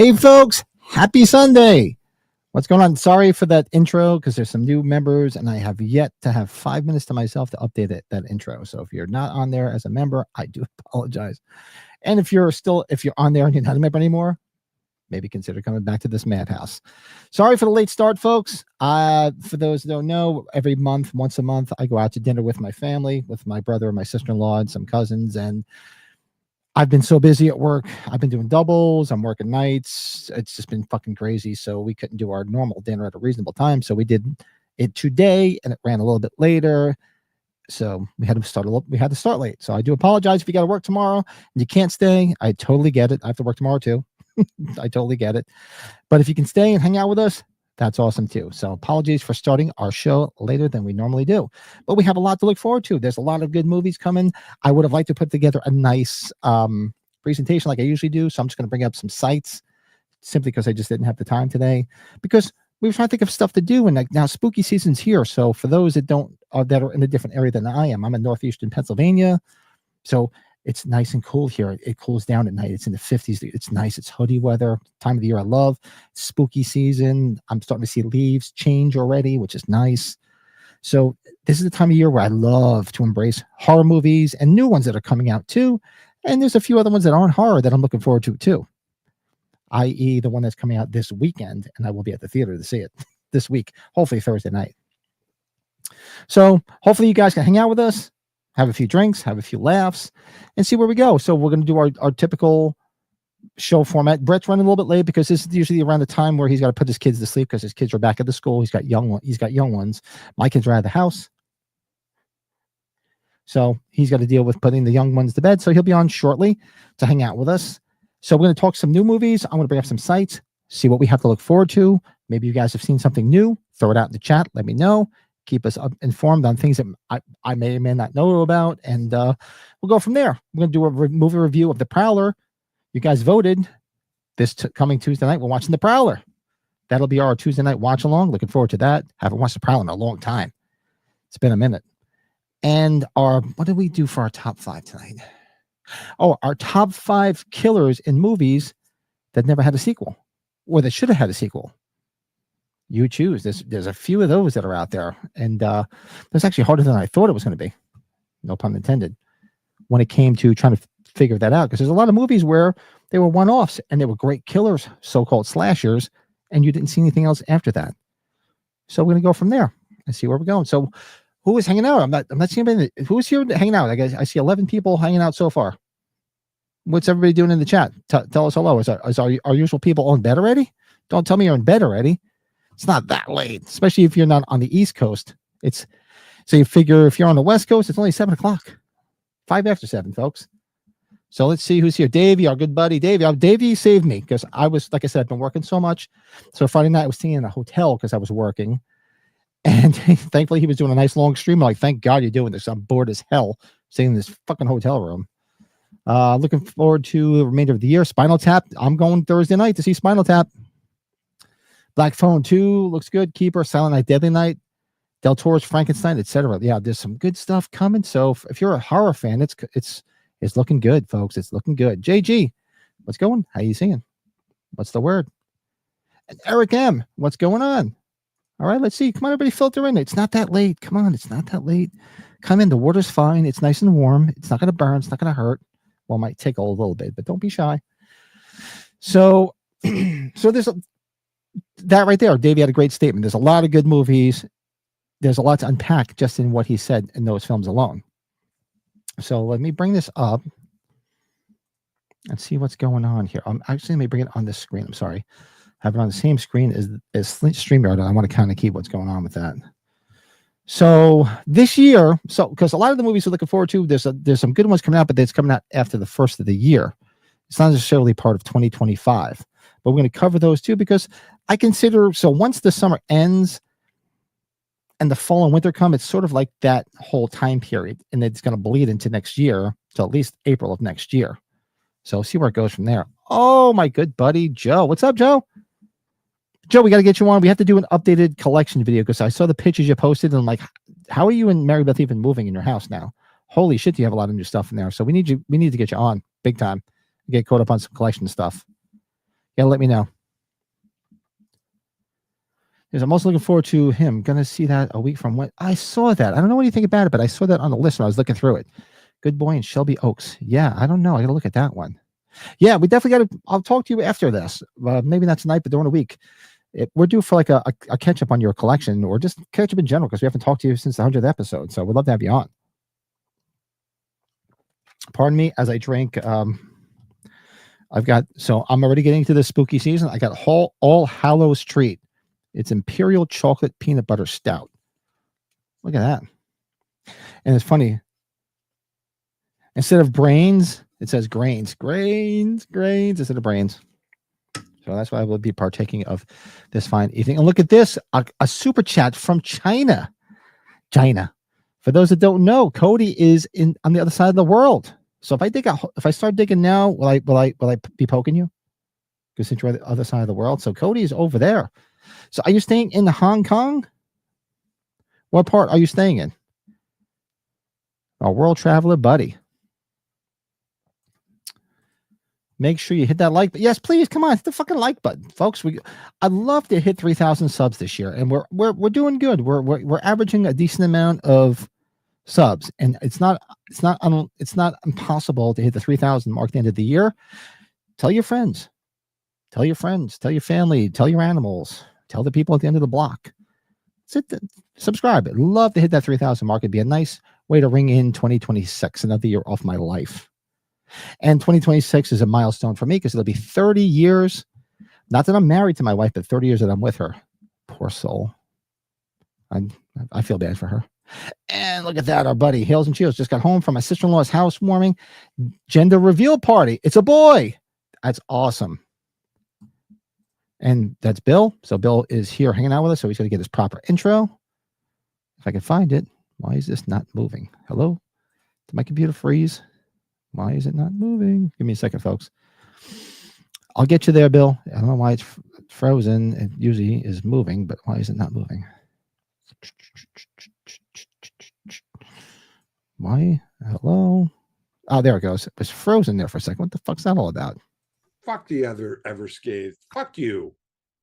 Hey, folks, happy Sunday. What's going on? Sorry for that intro because there's some new members and I have yet to have 5 minutes to myself to update that intro. So if you're not on there as a member, I do apologize. And if you're on there and you're not a member anymore, maybe consider coming back to this madhouse. Sorry for the late start, folks. For those who don't know, once a month, I go out to dinner with my family, with my brother and my sister-in-law and some cousins. And I've been so busy at work. I've been doing doubles. I'm working nights. It's just been fucking crazy. So we couldn't do our normal dinner at a reasonable time. So we did it today and it ran a little bit later. So we had to start late. So I do apologize if you got to work tomorrow and you can't stay. I totally get it. I have to work tomorrow too. I totally get it. But if you can stay and hang out with us, that's awesome too. So apologies for starting our show later than we normally do. But we have a lot to look forward to. There's a lot of good movies coming. I would have liked to put together a nice presentation like I usually do. So I'm just going to bring up some sites simply because I just didn't have the time today. Because we were trying to think of stuff to do. And now spooky season's here. So for those that that are in a different area than I am, I'm in northeastern Pennsylvania. So it's nice and cool here. It cools down at night. It's in the 50s. It's nice. It's hoodie weather. Time of the year I love. It's spooky season. I'm starting to see leaves change already, which is nice. So this is the time of year where I love to embrace horror movies and new ones that are coming out too. And there's a few other ones that aren't horror that I'm looking forward to too, i.e. the one that's coming out this weekend. And I will be at the theater to see it this week, hopefully Thursday night. So hopefully you guys can hang out with us, have a few drinks, have a few laughs, and see where we go. So we're going to do our typical show format. Brett's running a little bit late because this is usually around the time where he's got to put his kids to sleep because his kids are back at the school. He's got young ones. My kids are out of the house. So he's got to deal with putting the young ones to bed. So he'll be on shortly to hang out with us. So we're going to talk some new movies. I'm going to bring up some sites, see what we have to look forward to. Maybe you guys have seen something new. Throw it out in the chat. Let me know. Keep us informed on things that I may or may not know about. And we'll go from there. We're going to do a movie review of The Prowler. You guys voted this coming Tuesday night. We're watching The Prowler. That'll be our Tuesday night watch along. Looking forward to that. Haven't watched The Prowler in a long time. It's been a minute. And what did we do for our top 5 tonight? Oh, our top 5 killers in movies that never had a sequel or that should have had a sequel. You choose. There's a few of those that are out there, and that's actually harder than I thought it was going to be. No pun intended. When it came to trying to figure that out, because there's a lot of movies where they were one-offs and they were great killers, so-called slashers, and you didn't see anything else after that. So we're going to go from there and see where we're going. So who is hanging out? I'm not seeing anybody. Who's here hanging out? I see 11 people hanging out so far. What's everybody doing in the chat? Tell us hello. Is our usual people all in bed already? Don't tell me you're in bed already. It's not that late, especially if you're not on the East Coast. So you figure if you're on the West Coast, it's only 7 o'clock, 5 after 7, folks. So let's see who's here. Davey, our good buddy, Davey. Davey saved me because I was, like I said, I've been working so much. So Friday night I was staying in a hotel because I was working, and thankfully he was doing a nice long stream. I'm like, thank God you're doing this. I'm bored as hell staying in this fucking hotel room. Looking forward to the remainder of the year. Spinal Tap. I'm going Thursday night to see Spinal Tap. Black Phone 2 looks good. Keeper, Silent Night, Deadly Night, Del Toro's Frankenstein, etc. Yeah, there's some good stuff coming. So if you're a horror fan, it's looking good, folks. It's looking good. JG, what's going? How you singing? What's the word? And Eric M, what's going on? All right, let's see. Come on, everybody, filter in. It's not that late. Come on, it's not that late. Come in. The water's fine. It's nice and warm. It's not going to burn. It's not going to hurt. Well, it might tickle a little bit, but don't be shy. So there's that right there. Davey had a great statement. There's a lot of good movies. There's a lot to unpack just in what he said in those films alone. So let me bring this up and see what's going on here. Actually, let me bring it on this screen. I'm sorry. I have it on the same screen as StreamYard, and I want to kind of keep what's going on with that. So this year, because a lot of the movies we're looking forward to, there's some good ones coming out, but it's coming out after the first of the year. It's not necessarily part of 2025. But we're going to cover those too, because I consider, so once the summer ends and the fall and winter come, it's sort of like that whole time period, and it's going to bleed into next year, to at least April of next year. So see where it goes from there. Oh, my good buddy, Joe. What's up, Joe? Joe, we got to get you on. We have to do an updated collection video because I saw the pictures you posted, and I'm like, how are you and Mary Beth even moving in your house now? Holy shit, you have a lot of new stuff in there. So we need to get you on big time. Get caught up on some collection stuff. Yeah, let me know. Because I'm also looking forward to him. Gonna see that a week from when I saw that. I don't know what you think about it, but I saw that on the list when I was looking through it. Good Boy and Shelby Oaks. Yeah, I don't know. I gotta look at that one. Yeah, we definitely got to. I'll talk to you after this. Maybe not tonight, but during the week. We're due for like a catch up on your collection, or just catch up in general, because we haven't talked to you since the 100th episode. So we'd love to have you on. Pardon me as I drink. I'm already getting into the spooky season. I got All Hallows Treat. It's Imperial Chocolate Peanut Butter Stout. Look at that. And it's funny. Instead of brains, it says grains instead of brains. So that's why I will be partaking of this fine evening. And look at this, a super chat from China. For those that don't know, Cody is on the other side of the world. So if I start digging now, will I be poking you? Because since you're on the other side of the world, so Cody is over there. So are you staying in Hong Kong? What part are you staying in? Our world traveler buddy. Make sure you hit that like button. Yes, please, come on, hit the fucking like button, folks. I'd love to hit 3,000 subs this year, and we're doing good. We're averaging a decent amount of subs, and it's not impossible to hit the 3,000 mark at the end of the year. Tell your friends, tell your family, tell your animals, tell the people at the end of the block. Subscribe. I'd love to hit that 3,000 mark. It'd be a nice way to ring in 2026, another year off my life. And 2026 is a milestone for me because it'll be 30 years. Not that I'm married to my wife, but 30 years that I'm with her. Poor soul. I feel bad for her. And look at that. Our buddy, Hails and Cheers, just got home from my sister-in-law's housewarming. Gender reveal party. It's a boy. That's awesome. And that's Bill. So Bill is here hanging out with us. So he's going to get his proper intro. If I can find it. Why is this not moving? Hello? Did my computer freeze? Why is it not moving? Give me a second, folks. I'll get you there, Bill. I don't know why it's frozen. It usually is moving, but why is it not moving? Why? Hello? Oh, there it goes. It was frozen there for a second. What the fuck's that all about? Fuck the other Everscathed. Fuck you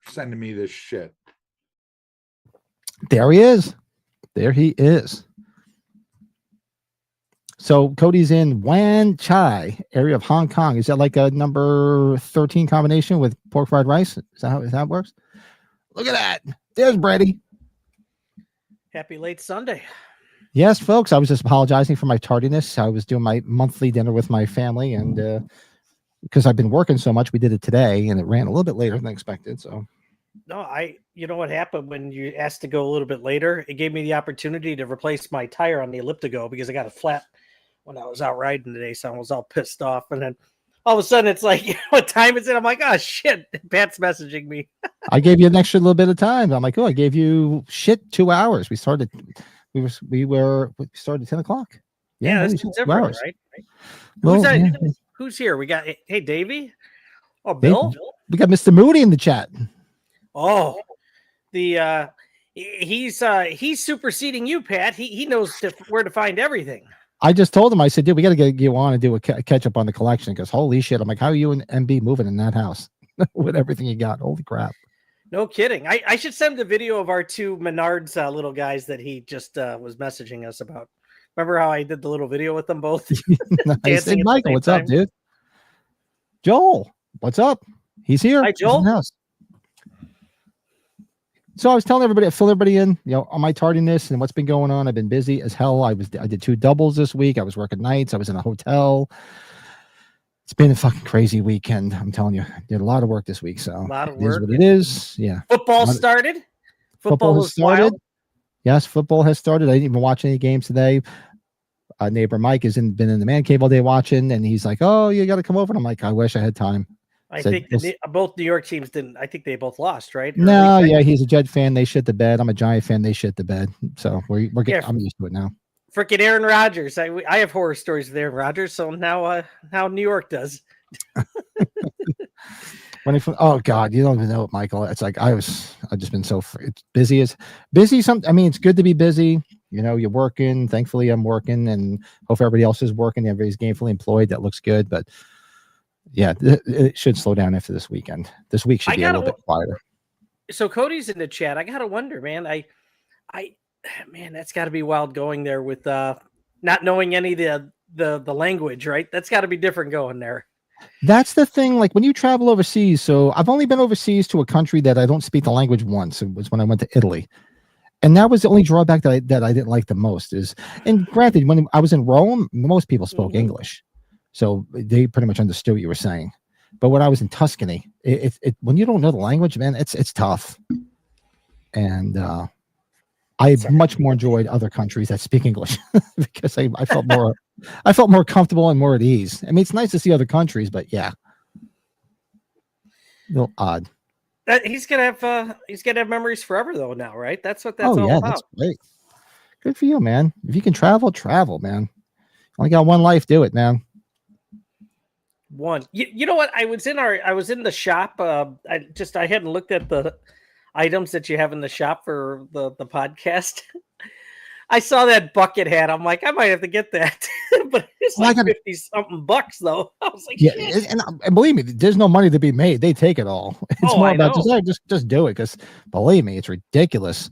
for sending me this shit. There he is. There he is. So Cody's in Wan Chai area of Hong Kong. Is that like a number 13 combination with pork fried rice? Is that how that works? Look at that. There's Brady. Happy late Sunday. Yes, folks. I was just apologizing for my tardiness. I was doing my monthly dinner with my family, and because I've been working so much, we did it today, and it ran a little bit later than expected. So, no, you know what happened when you asked to go a little bit later? It gave me the opportunity to replace my tire on the Elliptigo because I got a flat when I was out riding today, so I was all pissed off. And then all of a sudden, it's like, what time is it? I'm like, oh shit, Pat's messaging me. I gave you an extra little bit of time. I'm like, oh, I gave you 2 hours. We started 10 o'clock. Yeah, that's different, right? Well, who's here? We got hey Davey. Oh, Bill. We got Mr. Moody in the chat. Oh, he's superseding you, Pat. He knows where to find everything. I just told him, I said, dude, we got to get you on and do a catch up on the collection because holy shit. I'm like, how are you and MB moving in that house with everything you got? Holy crap. No kidding. I should send the video of our two Menards little guys that he just was messaging us about. Remember how I did the little video with them both? Nice. Hey, Michael, what's up, dude? Joel, what's up? He's here. Hi, Joel. So I was telling everybody, I fill everybody in, on my tardiness and what's been going on. I've been busy as hell. I did 2 doubles this week. I was working nights. I was in a hotel. It's been a fucking crazy weekend. I'm telling you, I did a lot of work this week. So a lot of work. Is what it is. Yeah. Football started. Football has started. Wild. Yes, football has started. I didn't even watch any games today. Neighbor Mike has been in the man cave all day watching, and he's like, "Oh, you got to come over." And I'm like, "I wish I had time." I think both New York teams didn't. I think they both lost, right? No, yeah, he's a Jet fan. They shit the bed. I'm a Giant fan. They shit the bed. So we're getting. Yeah, I'm used to it now. Freaking Aaron Rodgers. I have horror stories with Aaron Rodgers. So now New York does. Oh God, you don't even know it, Michael. It's like I've just been so busy. It's busy. It's good to be busy. You're working. Thankfully, I'm working, and hope everybody else is working. Everybody's gainfully employed. That looks good, but Yeah, it should slow down after this weekend. This week should be a little bit quieter. So Cody's in the chat. I gotta wonder, man. Man, that's got to be wild going there with not knowing any of the language, right? That's got to be different going there. That's the thing. Like when you travel overseas, so I've only been overseas to a country that I don't speak the language once. It was when I went to Italy, and that was the only drawback that I didn't like the most. And granted, when I was in Rome, most people spoke English, so they pretty much understood what you were saying. But when I was in Tuscany, it when you don't know the language, man, it's tough. And I much more enjoyed other countries that speak English because I felt more comfortable and more at ease. I mean, it's nice to see other countries, but yeah, a little odd. He's gonna have memories forever though now, right? That's what that's all about. That's great. Good for you, man. If you can travel, man. Only got one life, do it, man. One. You know what? I was in the shop. I hadn't looked at the items that you have in the shop for the podcast. I saw that bucket hat. I'm like, I might have to get that. But it's like 50 something bucks though. I was like, yeah, and believe me, there's no money to be made. They take it all. It's more about just do it, because believe me, it's ridiculous.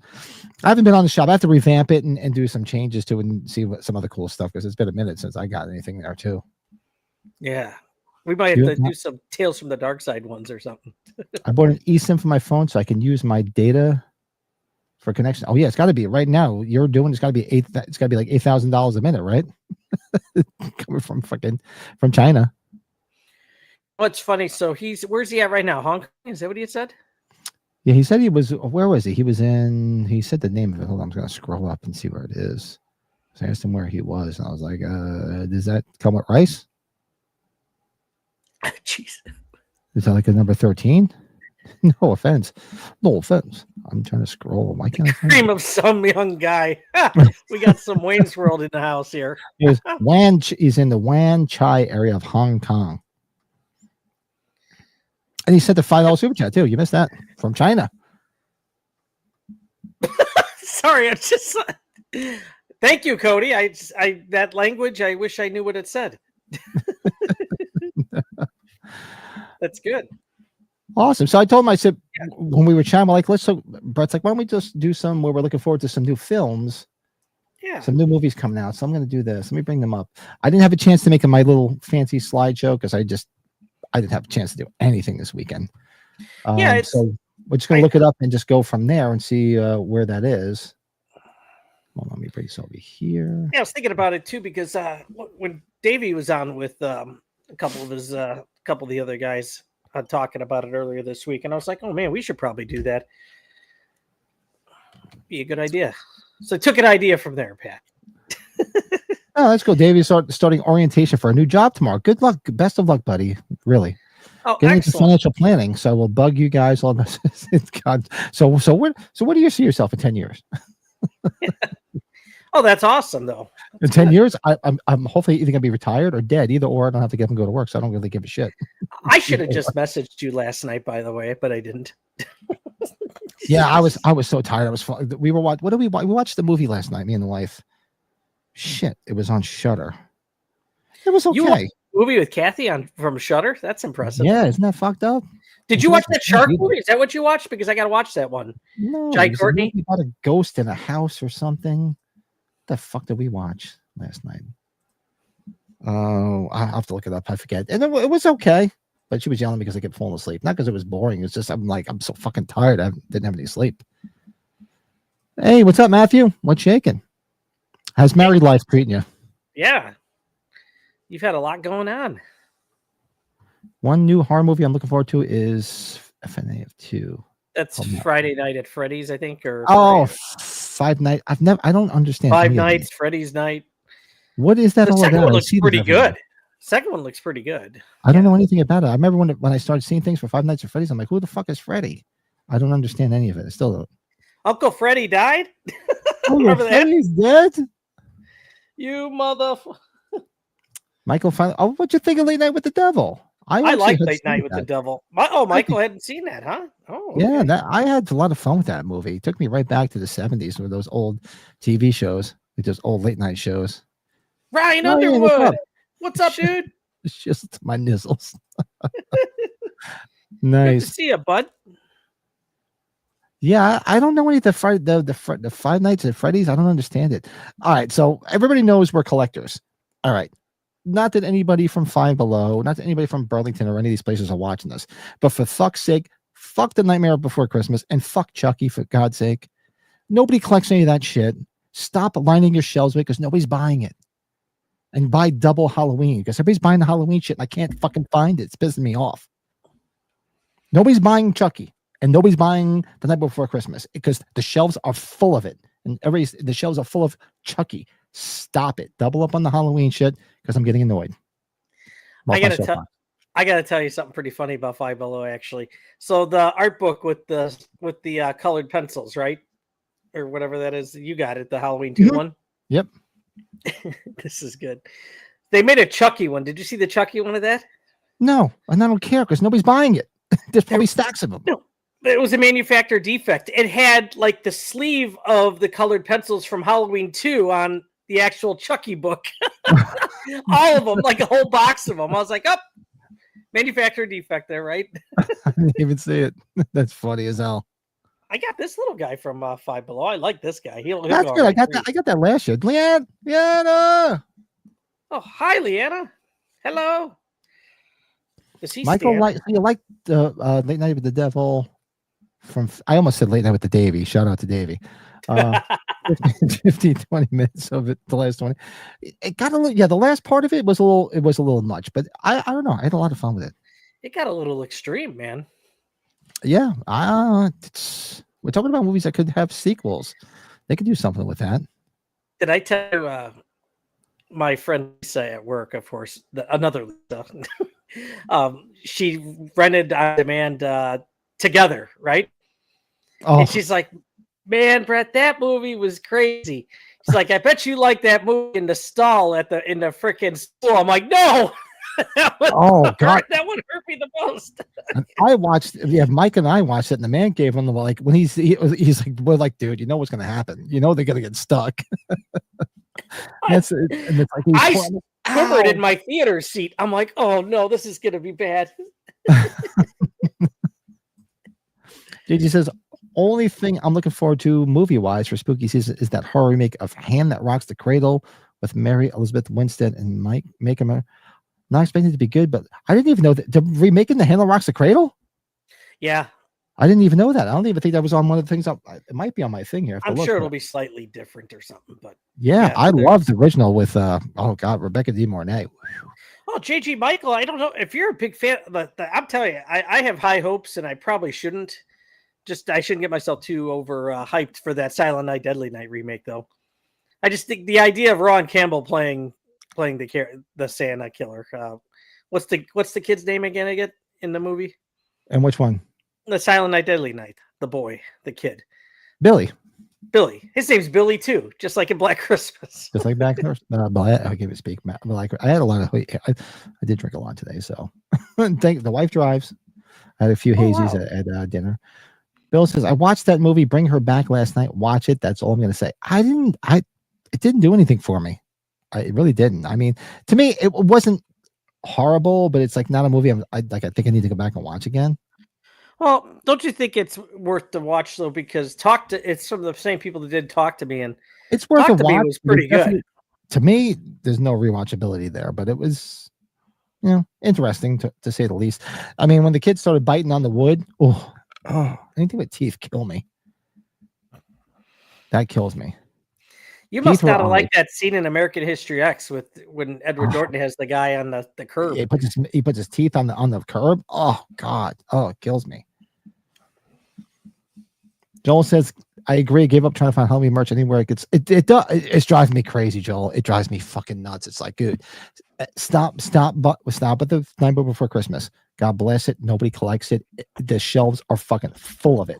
I haven't been on the shop. I have to revamp it and do some changes to it and see what some other cool stuff, because it's been a minute since I got anything there too. Yeah. We might have to do some Tales from the Dark Side ones or something. I bought an eSIM for my phone so I can use my data for connection. Oh yeah, it's got to be right now. You're doing it's got to be It's got to be like $8,000 a minute, right? Coming from China. What's funny? So where's he at right now? Hong Kong? Is that what he had said? Yeah, he said he was. Where was he? He said the name of it. Hold on, I'm going to scroll up and see where it is. So I asked him where he was, and I was like, "Does that come with rice?" Jeez. Is that like a number 13? No offense. I'm trying to scroll. Why can't I find Dream of some young guy. We got some Wayne's World in the house here. He's in the Wan Chai area of Hong Kong. And he sent the $5 super chat too. You missed that from China. Sorry, I'm just. Thank you, Cody. That language. I wish I knew what it said. That's good. Awesome. So I told him, I said, when we were chatting, Brett's like, why don't we just do some where we're looking forward to some new films? Yeah. Some new movies coming out. So I'm going to do this. Let me bring them up. I didn't have a chance to make my little fancy slideshow because I didn't have a chance to do anything this weekend. So we're just going to look it up and just go from there and see where that is. Well, let me bring this over here. Yeah, I was thinking about it too, because when Davey was on with a couple of the other guys talking about it earlier this week, and I was like, oh man, we should probably do that. Be a good idea. So I took an idea from there, Pat. Oh, let's go. Davey's starting orientation for a new job tomorrow. Good luck. Best of luck, buddy. Really. Oh, getting into financial planning. So we'll bug you guys all. God. So where do you see yourself in 10 years? Oh, that's awesome, though. In 10 years, I'm hopefully either gonna be retired or dead. Either or, I don't have to get up and go to work, so I don't really give a shit. I should have just messaged you last night, by the way, but I didn't. Yeah, I was so tired. We were watching. What did we watch? We watched the movie last night. Me and the wife. Shit, it was on Shudder. It was okay. You watched a movie with Kathy from Shudder? That's impressive. Yeah, isn't that fucked up? Did you watch that shark movie? Is that what you watched? Because I got to watch that one. No, Jai Courtney about a ghost in a house or something. What the fuck did we watch last night? Oh, I'll have to look it up. I forget. And it was okay, but she was yelling because I kept falling asleep. Not because it was boring. It's just I'm so fucking tired. I didn't have any sleep. Hey, what's up, Matthew? What's shaking? How's married life treating you? Yeah, you've had a lot going on. One new horror movie I'm looking forward to is FNA of 2. That's Friday Night at Freddy's, I think, or Five Nights. I don't understand. Five Nights, Freddy's Night. What is that all about? The second one looks pretty good. Second one looks pretty good. I don't know anything about it. I remember when I started seeing things for Five Nights at Freddy's, I'm like, who the fuck is Freddy? I don't understand any of it. I still don't. Uncle Freddy died? Remember that? Freddy's dead? You motherfucker. Michael finally. Oh, what'd you think of Late Night with the Devil? I like Late Night with the Devil. Michael hadn't seen that, huh? Oh, okay. Yeah, I had a lot of fun with that movie. It took me right back to the 70s with those old TV shows, like those old late night shows. Ryan Underwood. What's up, dude? Just my nizzles. Good to Nice. see you, bud. Yeah, I don't know any of the Five Nights at Freddy's. I don't understand it. All right, so everybody knows we're collectors. All right, not that anybody from Five Below, not that anybody from Burlington or any of these places are watching this, but for fuck's sake, fuck the Nightmare Before Christmas and fuck Chucky for God's sake. Nobody collects any of that shit. Stop lining your shelves with because nobody's buying it. And buy double Halloween because everybody's buying the Halloween shit and I can't fucking find it. It's pissing me off. Nobody's buying Chucky and nobody's buying The Night Before Christmas because the shelves are full of it. And the shelves are full of Chucky. Stop it. Double up on the Halloween shit because I'm getting annoyed. I gotta tell you something pretty funny about Five Below, actually. So the art book with the colored pencils, right? Or whatever that is, you got it, the Halloween 2 one. Yep. This is good. They made a Chucky one. Did you see the Chucky one of that? No, and I don't care because nobody's buying it. There's probably stacks of them. No, it was a manufacturer defect. It had like the sleeve of the colored pencils from Halloween 2 on the actual Chucky book. All of them, like a whole box of them. I was like, oh, manufacturer defect there, right? I didn't even see it. That's funny as hell. I got this little guy from Five Below. I like this guy. He'll That's go good. right I got that last year. Leanna. Oh, hi, Leanna. Hello. Does he Michael, stand? you like the Late Night with the Devil from? I almost said Late Night with the Davy. Shout out to Davy. 15, 20 minutes of it. The last 20. It got a little. Yeah, the last part of it was a little. It was a little much, but I don't know. I had a lot of fun with it. It got a little extreme, man. Yeah, we're talking about movies that could have sequels. They could do something with that. Did I tell you, my friend Lisa at work, of course, another Lisa, she rented on demand Together, right? Oh, And she's like, man, Brett, that movie was crazy. She's like, I bet you like that movie in the stall in the freaking school. I'm like, no. Oh God, that would hurt me the most. I watched. Yeah, Mike and I watched it, and the man gave him the like when he's like, we're like, dude, you know what's gonna happen? You know they're gonna get stuck. And it's like I quivered in my theater seat. I'm like, oh no, this is gonna be bad. JG says, only thing I'm looking forward to movie wise for spooky season is that horror remake of Hand That Rocks the Cradle with Mary Elizabeth Winstead and Mike Makemer. Not expecting it to be good, but I didn't even know that they're remaking The Hand That Rocks the Cradle. Yeah, I didn't even know that. I don't even think that was on one of the things. It might be on my thing here. I'm sure it'll be slightly different or something, but yeah, I love the original with oh God, Rebecca De Mornay. Oh, JG Michael, I don't know if you're a big fan. I'm telling you, I have high hopes, and I probably shouldn't. I shouldn't get myself too over hyped for that Silent Night, Deadly Night remake, though. I just think the idea of Ron Campbell playing the Santa killer. What's the kid's name again in the movie? And which one? The Silent Night, Deadly Night. The boy, the kid. Billy. His name's Billy too, just like in Black Christmas. Just like Black Christmas. I gave it speak. Like I had a lot of. I did drink a lot today, so thank the wife drives. I had a few hazies at dinner. Bill says, I watched that movie, Bring Her Back, last night. Watch it. That's all I'm going to say. It didn't do anything for me. It really didn't. I mean, to me, it wasn't horrible, but it's like not a movie I think I need to go back and watch again. Well, don't you think it's worth to watch though? Because it's from the same people that did Talk to Me, and it's worth a watch. It was pretty good. To me, there's no rewatchability there, but it was, interesting to say the least. I mean, when the kids started biting on the wood, anything with teeth kill me. That kills me. You must not have liked that scene in American History X when Edward Norton has the guy on the curb. He puts his teeth on the curb. Oh God. Oh, it kills me. Joel says, I agree. Gave up trying to find Halloween merch anywhere it gets. It's driving me crazy, Joel. It drives me fucking nuts. It's like, dude, stop at the Night Before Christmas. God bless it. Nobody collects it. The shelves are fucking full of it.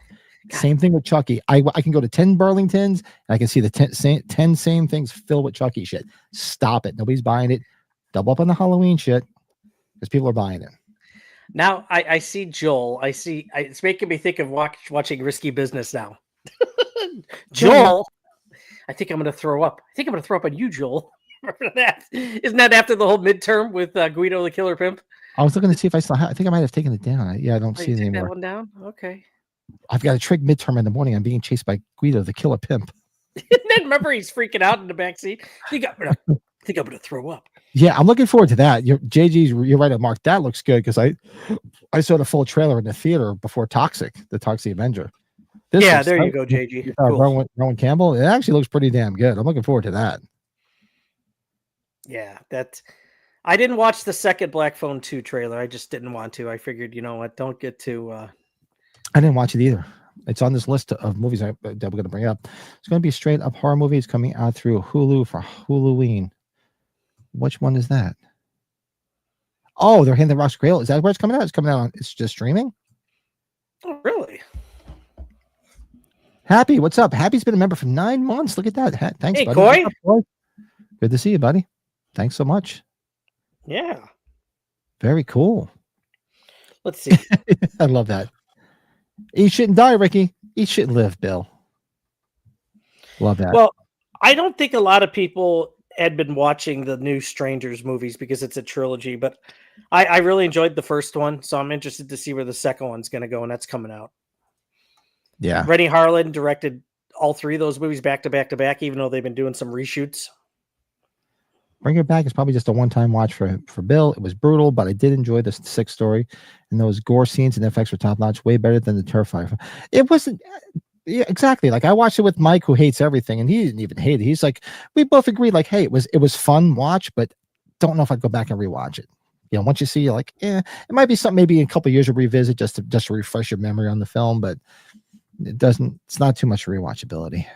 God. Same thing with Chucky. I can go to 10 Burlingtons and I can see the 10 same things filled with Chucky shit. Stop it. Nobody's buying it. Double up on the Halloween shit because people are buying it. Now I see Joel. It's making me think of watching Risky Business now. Joel, I think I'm going to throw up. I think I'm going to throw up on you, Joel. Remember that? Isn't that after the whole midterm with Guido the Killer Pimp? I was looking to see if I still have. I think I might have taken it down. I don't Oh, see you it took that anymore. one down? Okay. I've got a trig midterm in the morning. I'm being chased by Guido the Killer Pimp. And then remember, he's freaking out in the back seat. I think I'm gonna throw up. Yeah, I'm looking forward to that. You're right, Mark. That looks good because I saw the full trailer in the theater before the Toxic Avenger. Yeah, there you go, JG. Cool. Rowan Campbell. It actually looks pretty damn good. I'm looking forward to that. Yeah, I didn't watch the second Black Phone 2 trailer. I just didn't want to. I figured, you know what, don't get too I didn't watch it either. It's on this list of movies that we're going to bring up. It's going to be straight up horror movies coming out through Hulu for Halloween. Which one is that? Oh, they're hitting the Rock's Grail. Is that where it's coming out? It's coming out on, it's just streaming? Oh, really? Happy, what's up? Happy's been a member for 9 months. Look at that. Thanks, hey, buddy. Coy. Up, Coy? Good to see you, buddy. Thanks so much. Yeah. Very cool. Let's see. I love that. Eat shit and die, Ricky. Eat shit and live, Bill. Love that. Well, I don't think a lot of people had been watching the new Strangers movies because it's a trilogy, but I really enjoyed the first one, so I'm interested to see where the second one's going to go, and that's coming out. Yeah. Rennie Harlan directed all three of those movies back to back to back, even though they've been doing some reshoots. Bring It Back is probably just a one-time watch for Bill. It was brutal, but I did enjoy the sixth story, and those gore scenes and effects were top-notch, way better than the Terrifier. It wasn't... Yeah, exactly. Like I watched it with Mike, who hates everything, and he didn't even hate it. He's like, we both agreed, like, hey, it was fun watch, but don't know if I'd go back and rewatch it. You know, once you see, you're like, it might be something maybe in a couple of years to revisit just to refresh your memory on the film, but it's not too much rewatchability.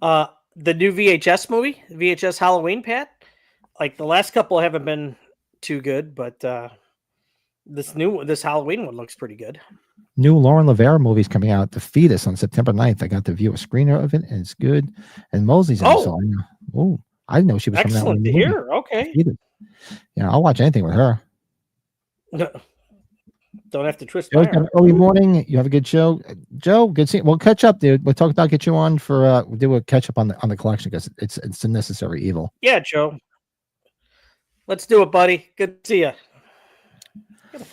The new VHS movie, VHS Halloween, Pat, like the last couple haven't been too good, but this Halloween one looks pretty good. New Lauren Lavera movie's coming out, The Fetus, on September 9th. I got to view a screener of it, and it's good. And Mosley's in it. So I didn't know she was coming out. Excellent to hear. Okay. Yeah, I'll watch anything with her. No, don't have to twist Joe, my arm. early morning. You have a good show. Joe, good seeing. We'll catch up, dude. We'll talk about get you on for we'll do a catch up on the collection because it's a necessary evil. Yeah, Joe. Let's do it, buddy. Good to see you.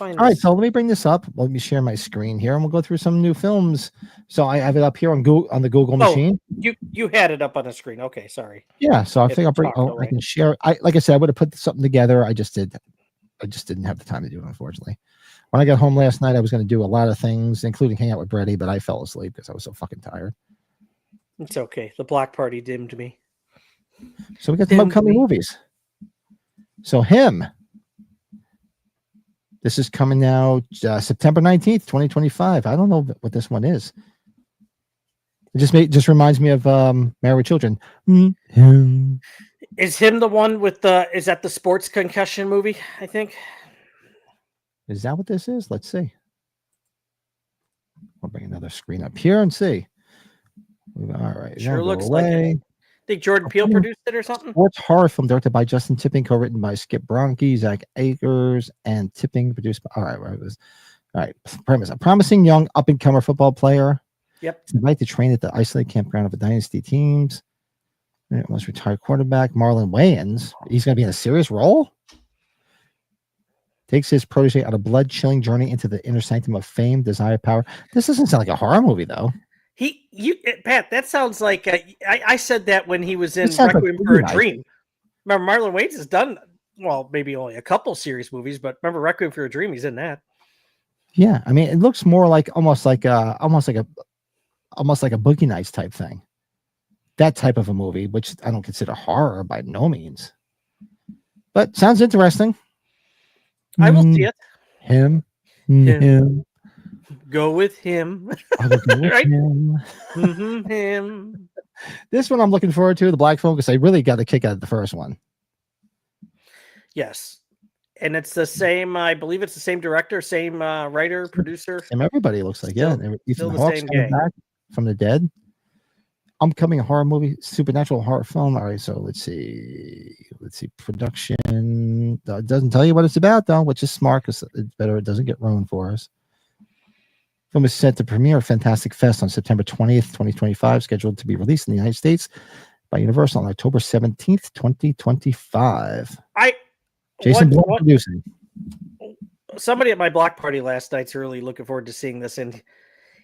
All right, so let me bring this up. Let me share my screen here, and we'll go through some new films. So I have it up here on Google the machine. You had it up on the screen. Okay, sorry. Yeah, so I think I'll bring. I can share. Like I said, I would have put something together. I just didn't have the time to do it, unfortunately. When I got home last night, I was going to do a lot of things, including hang out with Brady, but I fell asleep because I was so fucking tired. It's okay. The block party dimmed me. So we got some upcoming movies. So this is coming out September 19th, 2025. I don't know what this one is. It just reminds me of Married with Children. Is him the one with is that the sports concussion movie, I think? Is that what this is? Let's see. I'll bring another screen up here and see. All right. Sure looks like it. I think Jordan Peele produced it or something. Sports horror film directed by Justin Tipping, co-written by Skip Bronke, Zach Akers, and Tipping produced by. All right. Premise: a promising young up-and-comer football player. Yep. He's invited to train at the isolated campground of a dynasty teams. Once retired quarterback Marlon Wayans. He's going to be in a serious role. Takes his protege on a blood-chilling journey into the inner sanctum of fame, desire, power. This doesn't sound like a horror movie, though. Pat, that sounds like I said that when he was in Requiem for a Dream. Remember, Marlon Wayans has done maybe only a couple serious movies, but remember Requiem for a Dream, he's in that. Yeah, I mean, it looks more like almost like a Boogie Nights type thing. That type of a movie, which I don't consider horror by no means, but sounds interesting. I will see it. Him. Go with him. Right? Him. This one I'm looking forward to, the Black Phone, because I really got a kick out of the first one. Yes. And it's the same, I believe it's the same director, same writer, producer. Same everybody looks like, still, yeah. Ethan Hawke's coming back from the dead. Upcoming horror movie, supernatural horror film. All right, so let's see. Production. It doesn't tell you what it's about, though, which is smart because it's better it doesn't get ruined for us. Film is set to premiere at Fantastic Fest on September 20th, 2025, scheduled to be released in the United States by Universal on October 17th, 2025. I Jason Blum what producing. somebody at my block party last night's really looking forward to seeing this, and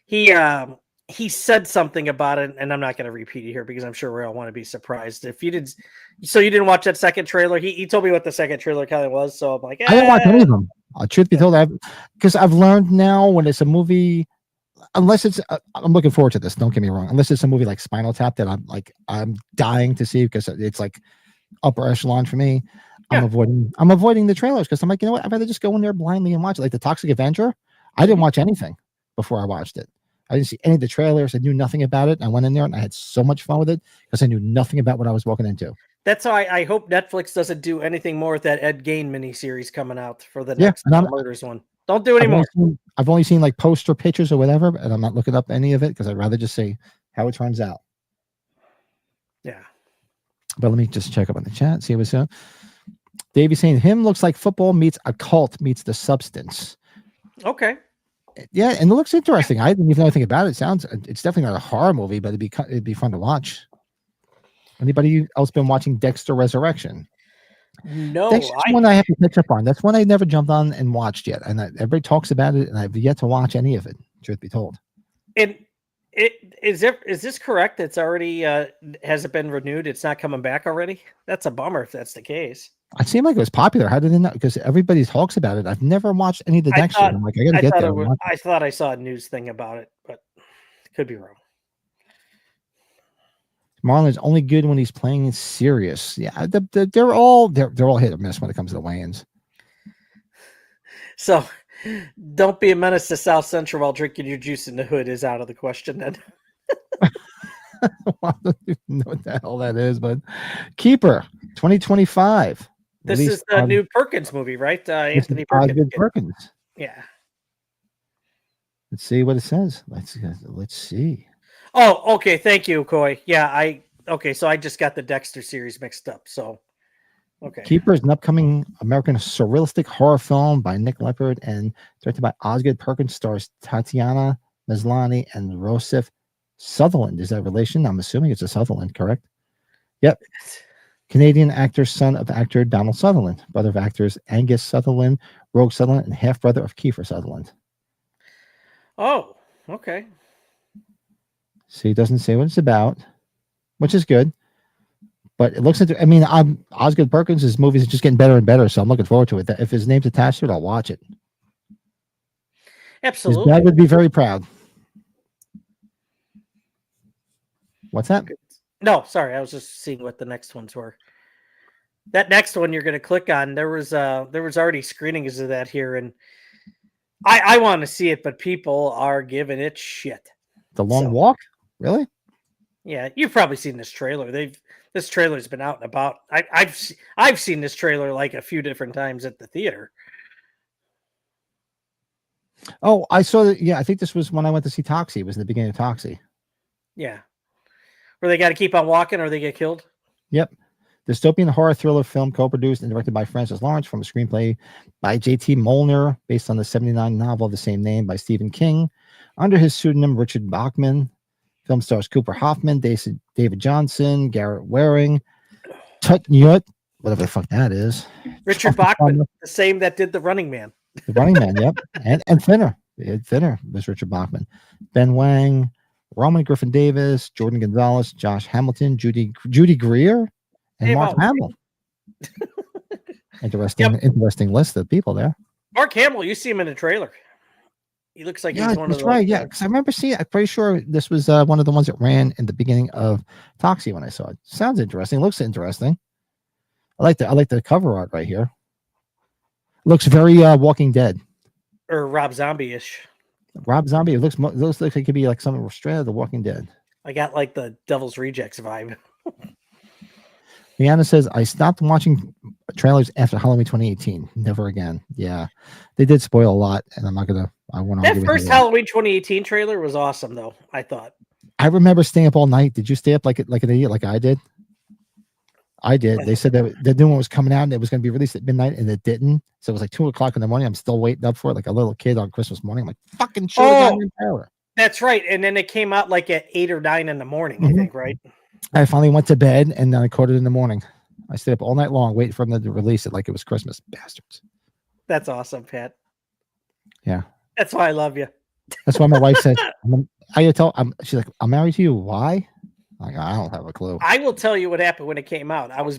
he said something about it, and I'm not going to repeat it here because I'm sure we all want to be surprised. If you did, so you didn't watch that second trailer. He told me what the second trailer kind of was, so I'm like, I didn't watch any of them. Truth be told, because I've learned now when it's a movie, unless it's, I'm looking forward to this. Don't get me wrong. Unless it's a movie like Spinal Tap that I'm dying to see because it's like upper echelon for me. I'm avoiding the trailers because I'm like, you know what? I'd rather just go in there blindly and watch it. Like the Toxic Avenger, I didn't watch anything before I watched it. I didn't see any of the trailers. I knew nothing about it. I went in there and I had so much fun with it because I knew nothing about what I was walking into. That's how I hope Netflix doesn't do anything more with that Ed Gein miniseries coming out for the next Murders one. Don't do anymore. I've only seen like poster pictures or whatever, and I'm not looking up any of it because I'd rather just see how it turns out. Yeah. But let me just check up on the chat, see what's up. Davey's saying him looks like football meets a cult meets The Substance. Okay. Yeah, and it looks interesting. I didn't even know anything about it. It's definitely not a horror movie, but it'd be fun to watch. Anybody else been watching Dexter Resurrection? No, Dexter's one I have to catch up on. That's one I never jumped on and watched yet, and everybody talks about it, and I've yet to watch any of it. Truth be told. And is this correct? It's already has it been renewed? It's not coming back already? That's a bummer if that's the case. It seemed like it was popular. How did it not? Because everybody talks about it. I've never watched any of the Dexter. I'm like, I gotta get there. I thought I saw a news thing about it, but could be wrong. Marlon's only good when he's playing serious. Yeah, they're all hit or miss when it comes to the weigh-ins. So, don't be a menace to South Central while drinking your juice in the hood is out of the question then. I don't even know what the hell that is, but Keeper 2025. This is the new Perkins movie, right? Anthony Perkins. Perkins. Yeah. Let's see what it says. Let's see. Oh, okay. Thank you, Coy. Yeah, so I just got the Dexter series mixed up. So, okay. Keeper is an upcoming American surrealistic horror film by Nick Leppard and directed by Osgood Perkins. Stars Tatiana Maslany and Rossif Sutherland. Is that relation? I'm assuming it's a Sutherland, correct? Yep. Canadian actor, son of actor Donald Sutherland, brother of actors Angus Sutherland, Rogue Sutherland, and half brother of Kiefer Sutherland. Oh, okay. So he doesn't say what it's about, which is good. But it looks like, Osgood Perkins' his movies are just getting better and better, so I'm looking forward to it. If his name's attached to it, I'll watch it. Absolutely. His dad would be very proud. What's that? No, sorry, I was just seeing what the next ones were. That next one you're going to click on, there was already screenings of that here, and I want to see it, but people are giving it shit. The Long Walk? Really? Yeah, you've probably seen this trailer. This trailer's been out and about. I've seen this trailer like a few different times at the theater. Oh, I saw that. Yeah, I think this was when I went to see Toxie. It was in the beginning of Toxie. Yeah. Where they got to keep on walking or they get killed? Yep. Dystopian horror thriller film co-produced and directed by Francis Lawrence from a screenplay by J.T. Molnar based on the 1979 novel of the same name by Stephen King. Under his pseudonym Richard Bachman. Film stars Cooper Hoffman, David Johnson, Garrett Waring, Tut Nyut, whatever the fuck that is. Richard Bachman, the same that did The Running Man. The Running Man, yep. And Thinner. Thinner was Richard Bachman. Ben Wang, Roman Griffin Davis, Jordan Gonzalez, Josh Hamilton, Judy Greer, and Mark Hamill. Interesting list of people there. Mark Hamill, you see him in the trailer. He looks like he's one of those. Right. Yeah, because I remember seeing. I'm pretty sure this was one of the ones that ran in the beginning of Toxie when I saw it. Sounds interesting. Looks interesting. I like the cover art right here. Looks very Walking Dead or Rob Zombie-ish. Rob Zombie. It looks like it could be like something straight out of The Walking Dead. I got like the Devil's Rejects vibe. Leanna says, I stopped watching trailers after Halloween 2018. Never again. Yeah. They did spoil a lot, and I want to. That first Halloween 2018 trailer was awesome, though, I thought. I remember staying up all night. Did you stay up like an idiot like I did? I did. They said that the new one was coming out and it was going to be released at midnight, and it didn't. So it was like 2:00 in the morning. I'm still waiting up for it like a little kid on Christmas morning. I'm like, fucking show the goddamn trailer. That's right. And then it came out like at 8 or 9 in the morning, I think, right? I finally went to bed and then I caught it in the morning. I stayed up all night long waiting for them to release it like it was Christmas. Bastards. That's awesome, Pat. Yeah. That's why I love you. That's why my wife says, she's like, I'm married to you. Why? Like, I don't have a clue. I will tell you what happened when it came out. I was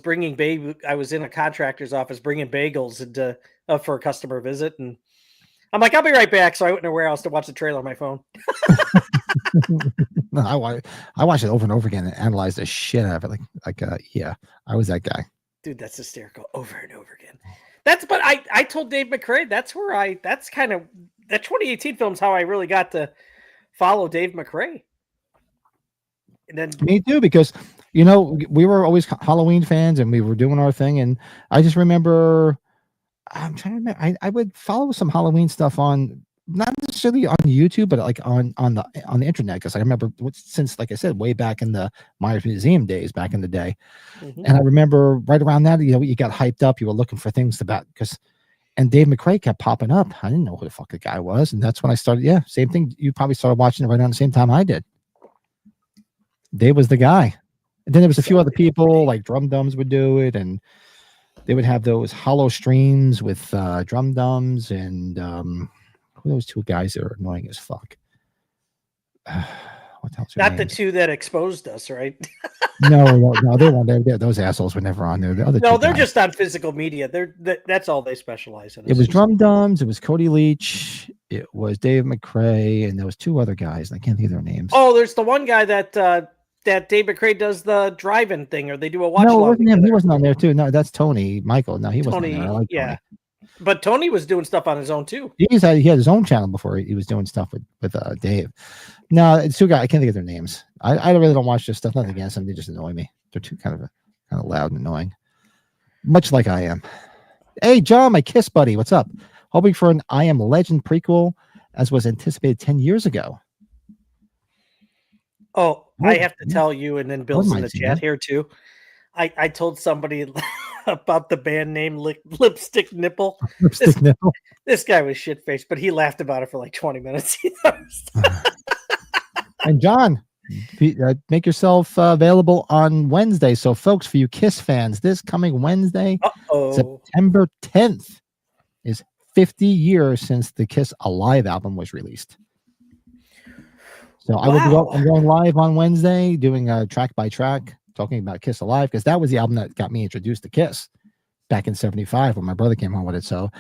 in a contractor's office bringing bagels into for a customer visit, and I'm like, I'll be right back. So I went in a warehouse to watch the trailer on my phone. No, I watched it over and over again and analyzed the shit out of it. Yeah, I was that guy. Dude, that's hysterical over and over again. But I told Dave McRae, that's kind of that 2018 film's how I really got to follow Dave McRae. And then me too, because we were always Halloween fans and we were doing our thing. And I just remember, I'm trying to remember, I would follow some Halloween stuff on, not necessarily on YouTube, but like on the internet, because I remember since, like I said, way back in the Myers Museum days back in the day. Mm-hmm. And I remember right around that, you got hyped up, you were looking for things and Dave McRae kept popping up. I didn't know who the fuck the guy was, and that's when I started. Yeah, same thing. You probably started watching it right around the same time I did. Dave was the guy. And then there was a few other people, like Drum Dums would do it, and they would have those hollow streams with Drum Dums and who are those two guys that are annoying as fuck? What else? Not the two that exposed us, right? No, they weren't there. Those assholes were never on there. They're just on physical media. That's all they specialize in. It was Drum Dums. It was Cody Leach. It was Dave McRae, and there was two other guys. And I can't think of their names. Oh, there's the one guy that Dave McRae does the drive-in thing, or they do a watch. No, it wasn't him. He wasn't on there too. No, that's Tony Michael. No, he wasn't on there. I like yeah. Tony. But Tony was doing stuff on his own too. He had his own channel before he was doing stuff with Dave. No, it's two guys. I can't think of their names. I really don't watch this stuff. Nothing against them. They just annoy me. They're too kind of loud and annoying. Much like I am. Hey, John, my Kiss buddy. What's up? Hoping for an I Am Legend prequel, as was anticipated 10 years ago. Oh, I have to tell you, and then Bill's in the chat here too. I told somebody about the band name Lipstick Nipple. Nipple. This guy was shit faced, but he laughed about it for like 20 minutes. And John, make yourself available on Wednesday. So, folks, for you Kiss fans, this coming Wednesday, September 10th, is 50 years since the Kiss Alive album was released. So I'm going live on Wednesday, doing a track by track, talking about Kiss Alive, because that was the album that got me introduced to Kiss back in '75 when my brother came home with it. So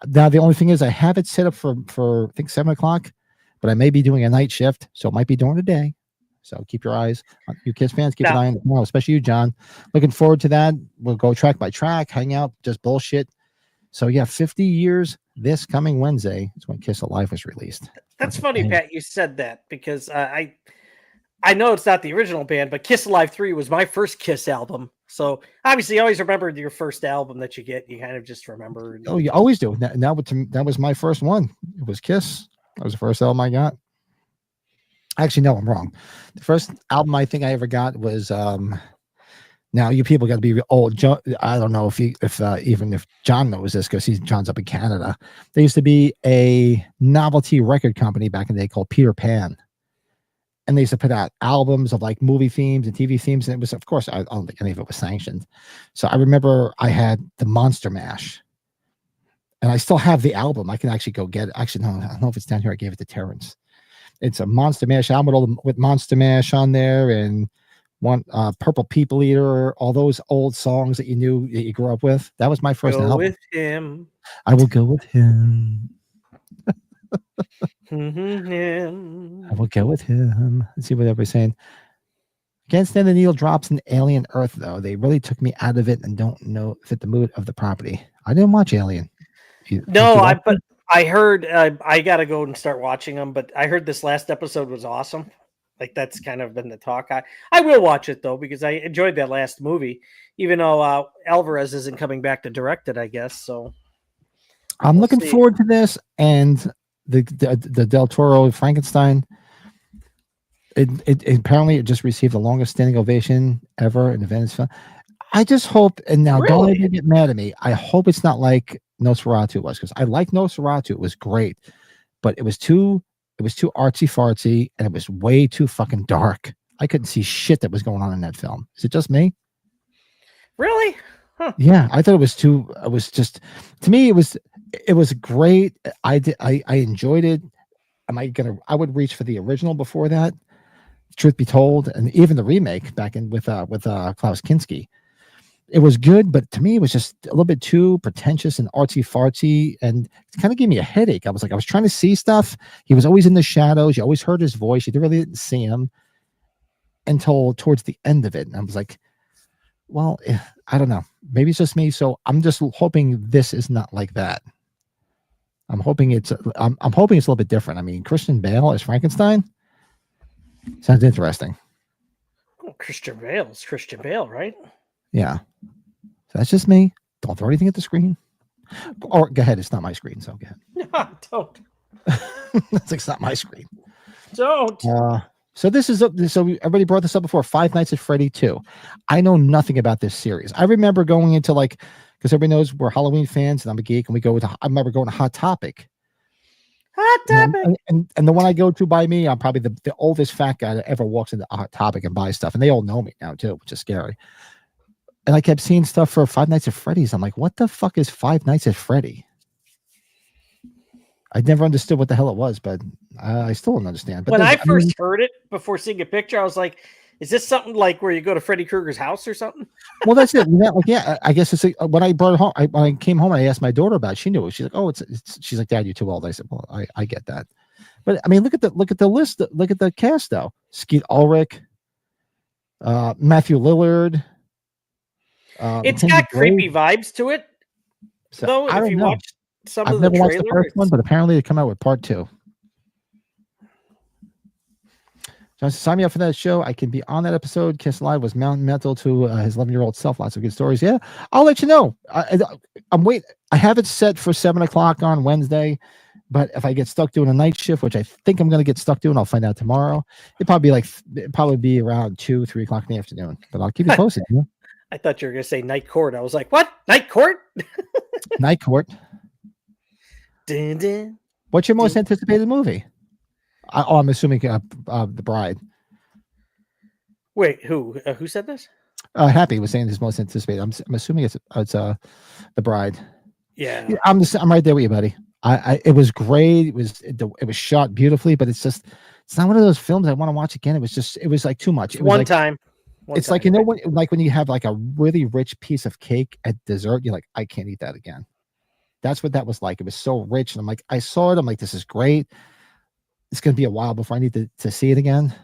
now the only thing is I have it set up for I think 7:00, but I may be doing a night shift, so it might be during the day. So keep your eyes on you Kiss fans, keep an eye on it tomorrow, especially you, John. Looking forward to that. We'll go track by track, hang out, just bullshit. So yeah, 50 years this coming Wednesday is when Kiss Alive was released. That's funny, Pat, you said that, because I know it's not the original band, but Kiss Alive 3 was my first Kiss album. So obviously you always remember your first album that you get. You kind of just remember. Oh, you always do. That was my first one. It was Kiss. That was the first album I got. Actually, no, I'm wrong. The first album I think I ever got was now you people got to be old. I don't know even if John knows this, because John's up in Canada. There used to be a novelty record company back in the day called Peter Pan, and they used to put out albums of like movie themes and TV themes, and it was, of course, I don't think any of it was sanctioned. So I remember I had the Monster Mash, and I still have the album. I can actually go get it. Actually, no, I don't know if it's down here. I gave it to Terrence. It's a Monster Mash album with Monster Mash on there, and one Purple People Eater, all those old songs that you knew that you grew up with. That was my first album. With him. I will go with him. I will go with him. Let's see what everybody's saying. Can't stand the needle drops in Alien Earth, though. They really took me out of it and don't fit the mood of the property. I didn't watch Alien. But I heard I got to go and start watching them, but I heard this last episode was awesome. Like, that's kind of been the talk. I will watch it, though, because I enjoyed that last movie, even though Alvarez isn't coming back to direct it, I guess. So I'm looking forward to this, and the Del Toro Frankenstein. It apparently it just received the longest standing ovation ever in the Venice film. I just hope, and now don't even get mad at me, I hope it's not like Nosferatu was, because I like Nosferatu. It was great, but it was too artsy fartsy, and it was way too fucking dark. I couldn't see shit that was going on in that film. Is it just me? Really? Huh. Yeah, I thought it was too. It was just, to me, it was great. I enjoyed it. I would reach for the original before that. Truth be told, and even the remake back in with Klaus Kinski. It was good, but to me, it was just a little bit too pretentious and artsy fartsy, and it kind of gave me a headache. I was trying to see stuff. He was always in the shadows. You always heard his voice. You really didn't see him until towards the end of it. And I was like, well, I don't know. Maybe it's just me. So I'm just hoping this is not like that. I'm hoping it's a little bit different. I mean, Christian Bale as Frankenstein sounds interesting. Oh, Christian Bale is Christian Bale, right? Yeah. So that's just me. Don't throw anything at the screen. Or go ahead. It's not my screen, so go ahead. No, don't. It's not my screen. Don't. So this is so everybody brought this up before. Five Nights at Freddy 2. I know nothing about this series. I remember going into because everybody knows we're Halloween fans and I'm a geek, and I remember going to Hot Topic. Hot Topic. And the one I go to by me, I'm probably the oldest fat guy that ever walks into Hot Topic and buys stuff, and they all know me now too, which is scary. And I kept seeing stuff for Five Nights at Freddy's. I'm like, what the fuck is Five Nights at Freddy? I never understood what the hell it was, but I still don't understand. But when I first heard it before seeing a picture, I was like, is this something like where you go to Freddy Krueger's house or something? Well, that's it. Yeah, I guess it's when I brought it home. When I came home, and I asked my daughter about it. She knew it. She's like, "Oh, it's." She's like, "Dad, you're too old." I said, "Well, I get that." But I mean, look at the list. Look at the cast, though. Skeet Ulrich, Matthew Lillard. It's got creepy vibes to it. So, though, I if don't you know. watch some I've of the never watched the trailer, first one, but apparently they come out with part 2. John, sign me up for that show. I can be on that episode. Kiss Live was monumental to his 11-year-old self. Lots of good stories. Yeah, I'll let you know. I'm waiting. I have it set for 7:00 on Wednesday, but if I get stuck doing a night shift, which I think I'm going to get stuck doing, I'll find out tomorrow. It'd probably be around 2-3 o'clock in the afternoon. But I'll keep you posted. You know? I thought you were going to say Night Court. I was like, what? Night Court? Night Court. Dun, dun. What's your most anticipated movie? I'm assuming The Bride. Wait, who said this? Happy was saying his most anticipated. I'm assuming it's The Bride. Yeah. I'm right there with you, buddy. It was great. It was shot beautifully, but it's not one of those films I want to watch again. It was like too much. It was One like, time. It's like, you know, when you have like a really rich piece of cake at dessert, you're like, I can't eat that again. That's what that was like. It was so rich, and I'm like, I saw it. I'm like, this is great. It's going to be a while before I need to see it again.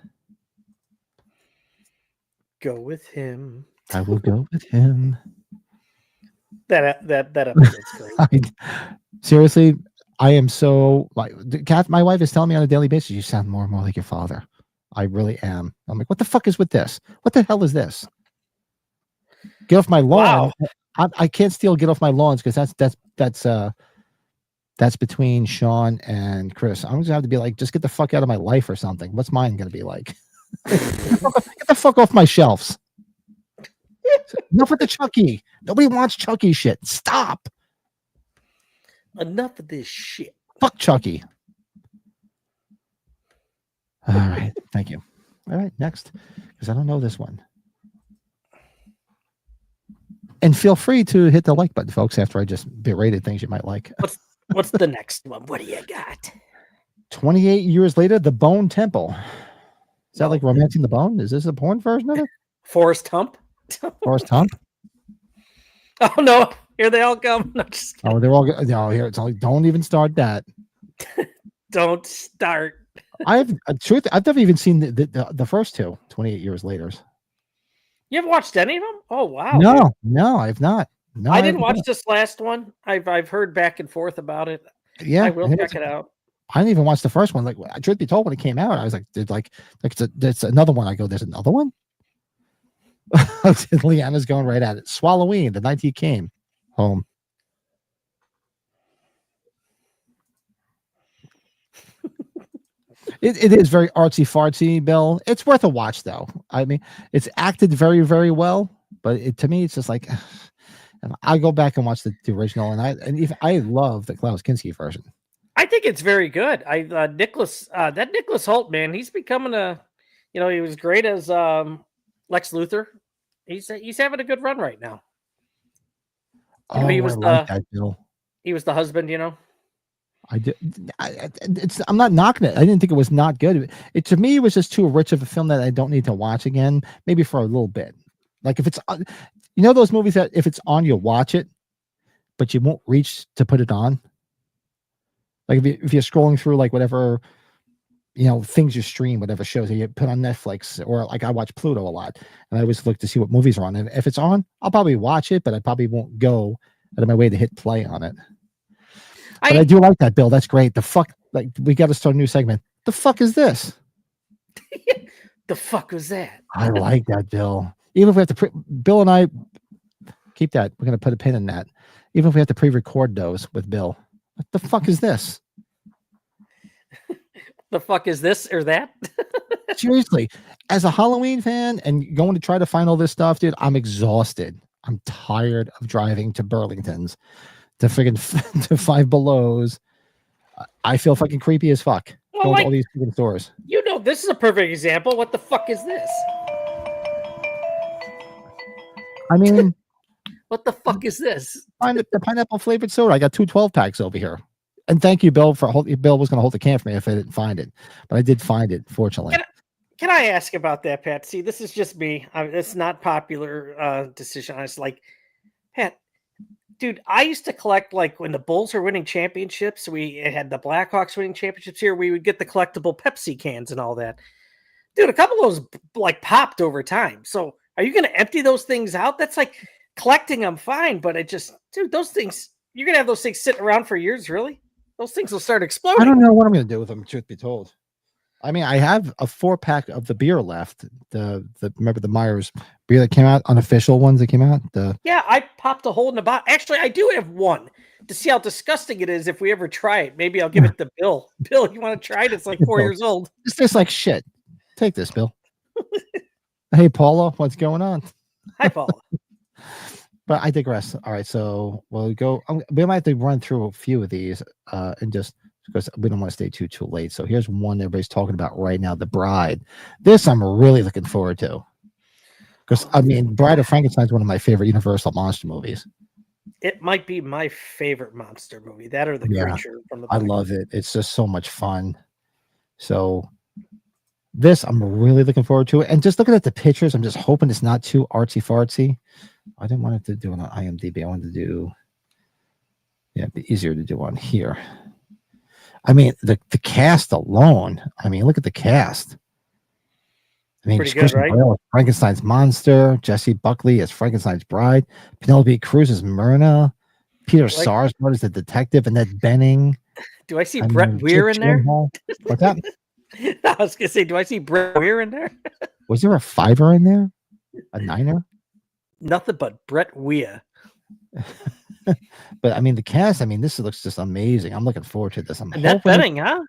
Go with him. I will go with him. That episode's great. Seriously, I am so like Kath. My wife is telling me on a daily basis, you sound more and more like your father. I really am. I'm like, what the fuck is with this? What the hell is this? Get off my lawn. Wow. I can't steal Get Off My Lawns because that's between Sean and Chris. I'm just gonna have to be like, just get the fuck out of my life or something. What's mine gonna be like? Get the fuck off my shelves. Enough with the Chucky. Nobody wants Chucky shit. Stop. Enough of this shit. Fuck Chucky. All right. Thank you. All right. Next, because I don't know this one. And feel free to hit the like button, folks, after I just berated things you might like. What's the next one? What do you got? 28 years later, The Bone Temple. Is that like Romancing the Bone? Is this a porn version of it? Forrest Hump? Forrest Hump? Oh, no. Here they all come. No, just Oh, they're all good. No, here it's all. Don't even start that. don't start. I've never even seen the first two. 28 years later. You haven't watched any of them? Oh, wow. No, I've not. No, I didn't watch this last one. I've heard back and forth about it. Yeah, I will check it out. I didn't even watch the first one. Like, truth be told, when it came out, I was like, it's another one. I go, there's another one. Leanna's going right at it. Swalloween, the night he came home. It is very artsy fartsy, Bill. It's worth a watch, though. I mean, it's acted very, very well, but to me, it's just like I go back and watch the original, and I love the Klaus Kinski version. I think it's very good. Nicholas Hoult, man, he's becoming You know, he was great as Lex Luthor. He's having a good run right now. You know, Oh, I like that, Bill. he was the husband. You know, I did. I'm not knocking it. I didn't think it was not good. It to me it was just too rich of a film that I don't need to watch again. Maybe for a little bit. Like if it's, you know, those movies that if it's on, you'll watch it, but you won't reach to put it on. Like if you're scrolling through like whatever, you know, things you stream, whatever shows that you put on Netflix, or like I watch Pluto a lot, and I always look to see what movies are on. And if it's on, I'll probably watch it, but I probably won't go out of my way to hit play on it. But I do like that, Bill. That's great. The fuck, like we got to start a new segment. The fuck is this? the fuck was that? I like that, Bill. Even if we have to, Bill and I keep that. We're gonna put a pin in that. Even if we have to pre-record those with Bill. What the fuck is this? The fuck is this or that? Seriously, as a Halloween fan and going to try to find all this stuff, dude, I'm exhausted. I'm tired of driving to Burlington's, to friggin' to Five Belows. I feel fucking creepy as fuck going to all these freaking stores. You know, this is a perfect example. What the fuck is this? I mean, what the fuck is this? The pineapple flavored soda. I got 2 12-packs over here. And thank you, Bill, for Bill was going to hold the can for me if I didn't find it, but I did find it, fortunately. Can I ask about that, Pat? See, this is just me. It's not popular decision. I was like, Pat, dude, I used to collect, like when the Bulls were winning championships, we had the Blackhawks winning championships here. We would get the collectible Pepsi cans and all that. Dude, a couple of those like popped over time. So are you going to empty those things out? That's like collecting them fine, but it just, dude, those things, you're going to have those things sitting around for years, really? Those things will start exploding. I don't know what I'm going to do with them, truth be told. I mean, I have a 4-pack of the beer left. Remember the Myers beer that came out, unofficial ones that came out? Yeah, I popped a hole in the bottle. Actually, I do have one to see how disgusting it is if we ever try it. Maybe I'll give it to Bill. Bill, you want to try it? It's like 4 years old. This tastes like shit. Take this, Bill. Hey, Paula, what's going on? Hi, Paula. But I digress. All right, so we'll go. We might have to run through a few of these and just because we don't want to stay too late. So here's one everybody's talking about right now, The Bride. This I'm really looking forward to. Because, I mean, Bride of Frankenstein is one of my favorite Universal monster movies. It might be my favorite monster movie. That or The Creature from the I love it. It's just so much fun. So this, I'm really looking forward to it. And just looking at the pictures, I'm just hoping it's not too artsy-fartsy. I didn't want it to do it on IMDb. I wanted to do, it'd be easier to do on here. I mean, the cast alone. I mean, look at the cast. I mean, pretty good, right? Bale, Frankenstein's monster, Jesse Buckley as Frankenstein's bride, Penelope Cruz as Myrna, Peter Sarsgaard as the detective, Annette Bening. Do I see Brett Weir in there? What's that? I was gonna say, do I see Brett Weir in there? Was there a 5er in there? A 9er? Nothing but Brett Weir. But I mean, the cast. I mean, this looks just amazing. I'm looking forward to this. Annette Bening, huh?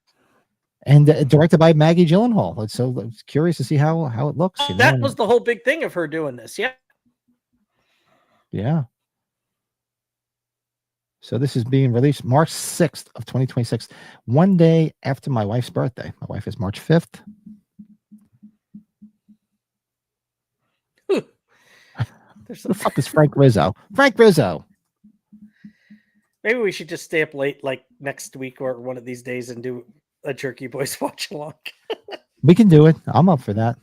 And directed by Maggie Gyllenhaal. I'm curious to see how it looks. You know? That was the whole big thing of her doing this. Yeah. Yeah. So this is being released March 6th of 2026, one day after my wife's birthday. My wife is March 5th. Who the fuck is Frank Rizzo? Frank Rizzo. Maybe we should just stay up late like next week or one of these days and do a Jerky Boys watch along. We can do it. I'm up for that.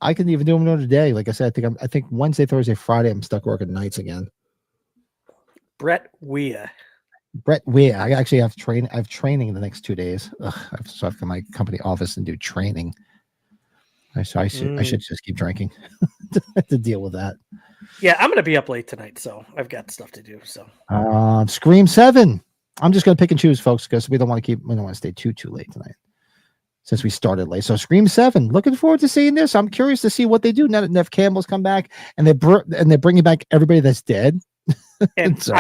I can even do them another day. Like I said, I think Wednesday, Thursday, Friday, I'm stuck working nights again. Brett Weir. I actually have training the next 2 days. I have to come to my company office and do training. I should just keep drinking to deal with that. Yeah, I'm going to be up late tonight, so I've got stuff to do. So, Scream 7. I'm just going to pick and choose, folks, because we don't want to stay too late tonight since we started late. So, Scream 7. Looking forward to seeing this. I'm curious to see what they do now that Nev Campbell's come back and they're bringing back everybody that's dead. And so,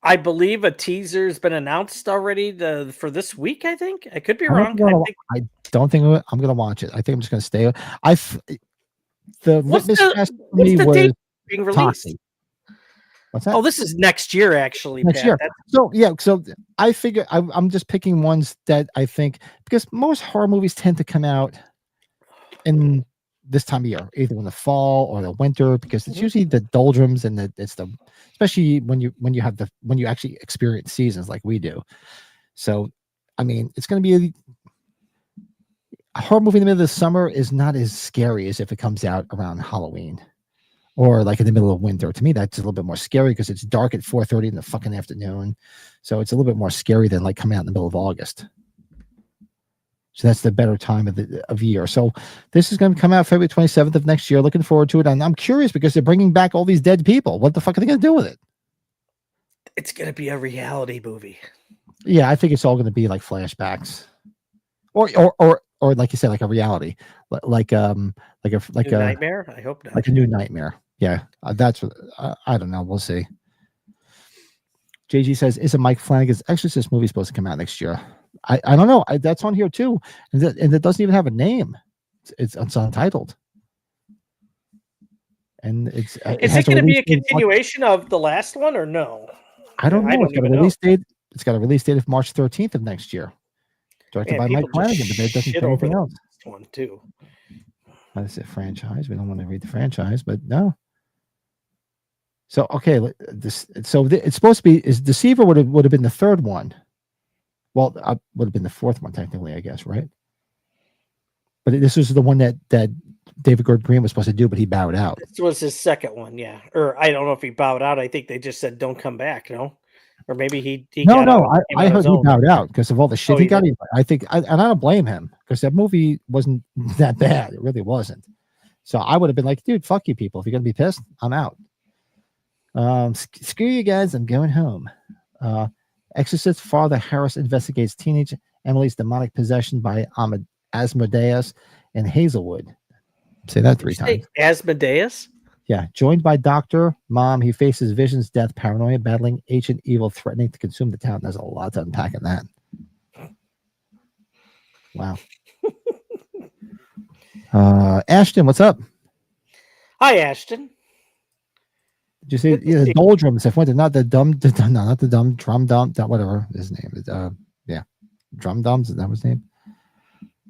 I believe a teaser's been announced already for this week. I think I could be wrong. I don't think I'm going to watch it. I think I'm just going to stay. The litmus test for me was being released. Toxic. What's that? Oh, this is next year, actually. Next year. So I figure I'm just picking ones that I think, because most horror movies tend to come out in this time of year, either in the fall or the winter, because it's usually the doldrums and especially when you actually experience seasons like we do. So, I mean, it's going to be a horror movie in the middle of the summer is not as scary as if it comes out around Halloween or like in the middle of winter. To me, that's a little bit more scary because it's dark at 4:30 in the fucking afternoon. So it's a little bit more scary than like coming out in the middle of August. So that's the better time of year. So this is going to come out February 27th of next year. Looking forward to it. And I'm curious because they're bringing back all these dead people. What the fuck are they going to do with it? It's going to be a reality movie. Yeah, I think it's all going to be like flashbacks, or like you said, like a reality, like a nightmare. I hope not. Like a new nightmare. Yeah, that's what I don't know. We'll see. JG says, "Is a Mike Flanagan's Exorcist movie supposed to come out next year?" I don't know. That's on here too, and it doesn't even have a name. It's untitled, and is it going to be a continuation of the last one or no? I don't know. It's got a release date. It's got a release date of March 13th of next year. Directed by Mike Flanagan, but it doesn't say anything else. One too. That's a franchise. We don't want to read the franchise, but no. So okay, it's supposed to be. Deceiver would have been the third one. Well, would have been the fourth one technically, I guess, right? But this was the one that David Gordon Green was supposed to do, but he bowed out. This was his second one, yeah. Or I don't know if he bowed out. I think they just said, "Don't come back." No, or maybe he no. I heard he bowed out because of all the shit he got. I think, and I don't blame him because that movie wasn't that bad. It really wasn't. So I would have been like, dude, fuck you people. If you're gonna be pissed, I'm out. Screw you guys. I'm going home. Exorcist Father Harris investigates teenage Emily's demonic possession by Asmodeus in Hazelwood. Say that 3 times. Asmodeus? Yeah. Joined by Dr. Mom, he faces visions, death, paranoia, battling ancient evil threatening to consume the town. There's a lot to unpack in that. Wow. Ashton, what's up? Hi, Ashton. Did you see the doldrums? If went not the dumb, not the dumb drum dumb, whatever his name is. Yeah, drum dums. Is that his name?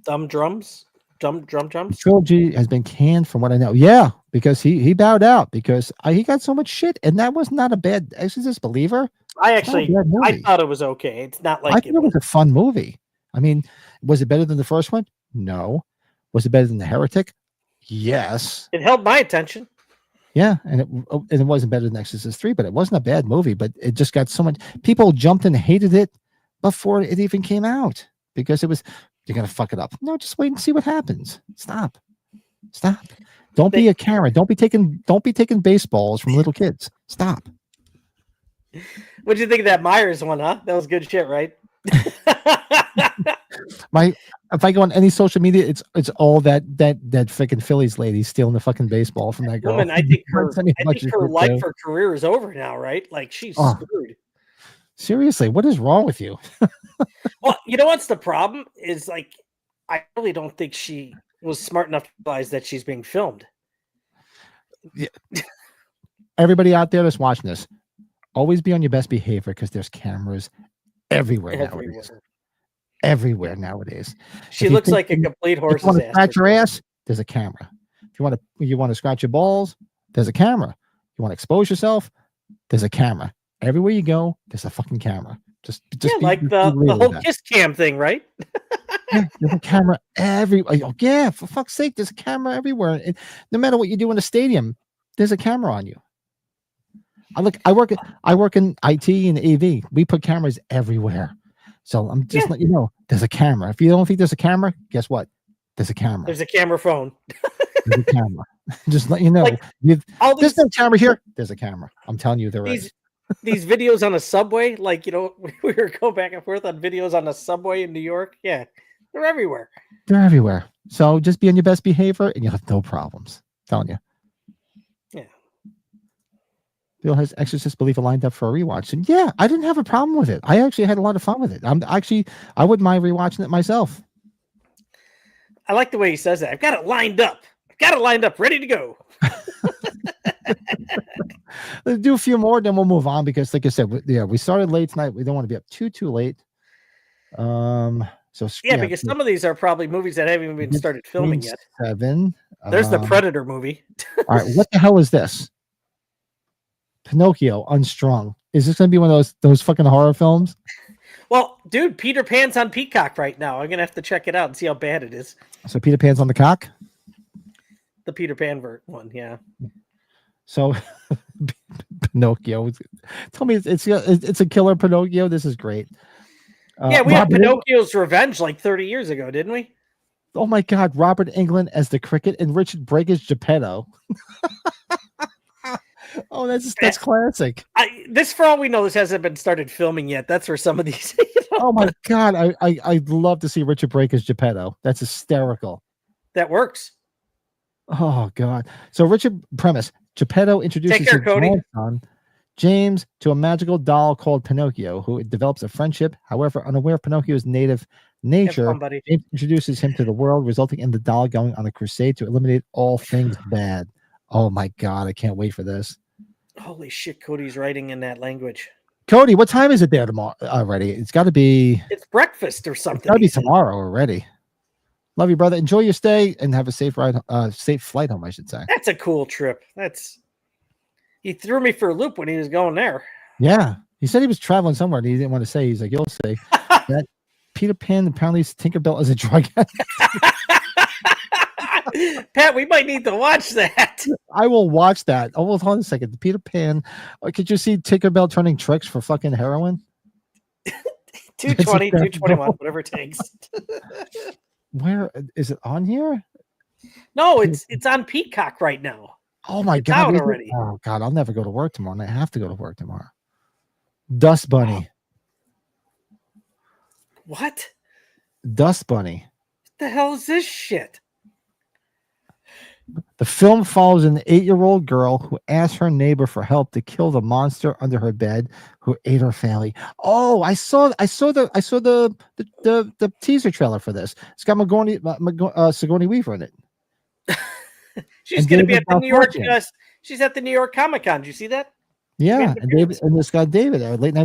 Dumb drums. Drum drums. The trilogy has been canned from what I know. Yeah, because he bowed out because he got so much shit, and that was not a bad Exorcist believer. I thought it was okay. It's not like I think it was a fun movie. I mean, was it better than the first one? No. Was it better than The Heretic? Yes. It held my attention. Yeah, and it wasn't better than Exorcist 3, but it wasn't a bad movie, but it just got so much people jumped and hated it before it even came out because it was you're gonna fuck it up. No, just wait and see what happens. Stop. Don't be a Karen. Don't be taking baseballs from little kids. Stop. What do you think of that Myers one, huh? That was good shit, right? If I go on any social media, it's all that freaking Phillies lady stealing the fucking baseball from that girl. Woman, I think her life, her career is over now, right? Like she's screwed. Seriously, what is wrong with you? Well, you know what's the problem is like I really don't think she was smart enough to realize that she's being filmed. Yeah. Everybody out there that's watching this, always be on your best behavior because there's cameras everywhere nowadays. Everywhere nowadays. She looks like a complete horse's ass. You want to scratch your ass? There's a camera. If you want to scratch your balls, there's a camera. You want to expose yourself? There's a camera. Everywhere you go, there's a fucking camera. Just like the whole kiss cam thing, right? Yeah, there's a camera everywhere. Oh, yeah, for fuck's sake, there's a camera everywhere. No matter what you do in a stadium, there's a camera on you. I work in IT and AV. We put cameras everywhere. So I'm just letting you know, there's a camera. If you don't think there's a camera, guess what? There's a camera. There's a camera phone. There's a camera. Just let you know. Like, there's no camera here. There's a camera. I'm telling you there is. These videos on a subway, like, you know, we were going back and forth on videos on a subway in New York. Yeah, they're everywhere. They're everywhere. So just be on your best behavior and you'll have no problems. I'm telling you. Yeah. Bill has Exorcist Believer lined up for a rewatch. And yeah, I didn't have a problem with it. I actually had a lot of fun with it. I wouldn't mind rewatching it myself. I like the way he says that. I've got it lined up. Ready to go. Let's do a few more, then we'll move on because, like I said, we started late tonight. We don't want to be up too late. So Yeah, because some of these are probably movies that haven't even been started filming yet. 7. There's the Predator movie. All right, what the hell is this? Pinocchio Unstrung. Is this going to be one of those fucking horror films? Well, dude, Peter Pan's on Peacock right now. I'm gonna have to check it out and see how bad it is. So Peter Pan's on the cock. The Peter Pan one, yeah. So Pinocchio. Tell me it's a killer Pinocchio. This is great. Yeah, we had Pinocchio's Revenge like 30 years ago, didn't we? Oh my God, Robert Englund as the cricket and Richard Brake as Geppetto. Oh, that's classic. This, for all we know, this hasn't been started filming yet. That's where some of these. Oh my God, I'd love to see Richard Brake as Geppetto. That's hysterical. That works. Oh God. So Richard premise: Geppetto introduces Take care, his Cody. grandson James to a magical doll called Pinocchio, who develops a friendship. However, unaware of Pinocchio's native nature, James introduces him to the world, resulting in the doll going on a crusade to eliminate all things bad. Oh my God, I can't wait for this. Holy shit, Cody's writing in that language. Cody, what time is it there tomorrow already? It's got to be. It's breakfast or something. It's got to be tomorrow already. Love you, brother. Enjoy your stay and have a safe ride, safe flight home, I should say. That's a cool trip. He threw me for a loop when he was going there. Yeah, he said he was traveling somewhere and he didn't want to say. He's like, you'll see. That Peter Pan apparently Tinkerbell is a drug addict. Pat, we might need to watch that. I will watch that. Oh, hold on a second. Peter Pan. Could you see Tinkerbell turning tricks for fucking heroin? 220, 221, whatever it takes. Where is it on here? No, it's on Peacock right now. Oh my God! Out already. Oh God! I'll never go to work tomorrow. And I have to go to work tomorrow. Dust Bunny. What? Dust Bunny. What the hell is this shit? The film follows an 8-year-old girl who asks her neighbor for help to kill the monster under her bed who ate her family. Oh, I saw the teaser trailer for this. It's got Sigourney Weaver in it. She's going to be at the New York. She's at the New York Comic Con. Did you see that? Yeah, and this guy David, late night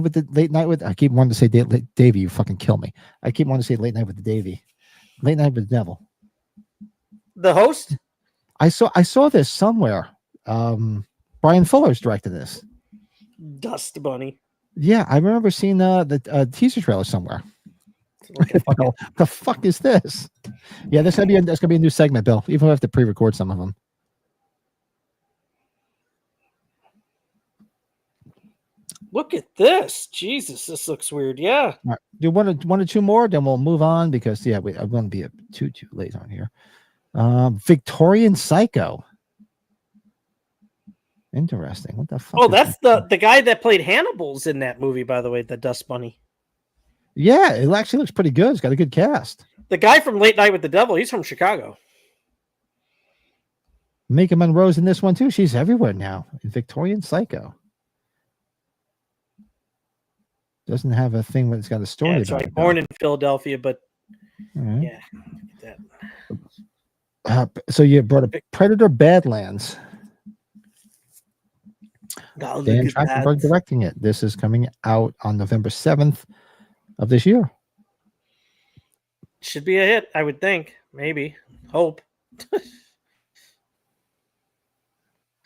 with. I keep wanting to say Davey. You fucking kill me. I keep wanting to say late night with the Davey. Late night with the devil. The host. I saw this somewhere. Brian Fuller's directing this. Dust Bunny. Yeah, I remember seeing the teaser trailer somewhere. The fuck is this? Yeah, that's gonna be a new segment, Bill. Even if we have to pre-record some of them. Look at this. Jesus, this looks weird. Yeah. All right. Do one or two more, then we'll move on because I'm going to be too late on here. Victorian Psycho. Interesting. What the fuck? Oh, that's the guy that played Hannibal's in that movie, by the way, the Dust Bunny. Yeah, it actually looks pretty good. It's got a good cast. The guy from Late Night with the Devil, he's from Chicago. Mika Monroe's in this one too. She's everywhere now. In Victorian Psycho. Doesn't have a thing when it's got a story. Yeah, that's right. Born in Philadelphia, but right. Yeah. So you brought a Predator Badlands. Dan Trachtenberg directing it. This is coming out on November 7th of this year. Should be a hit, I would think. Maybe. Hope. You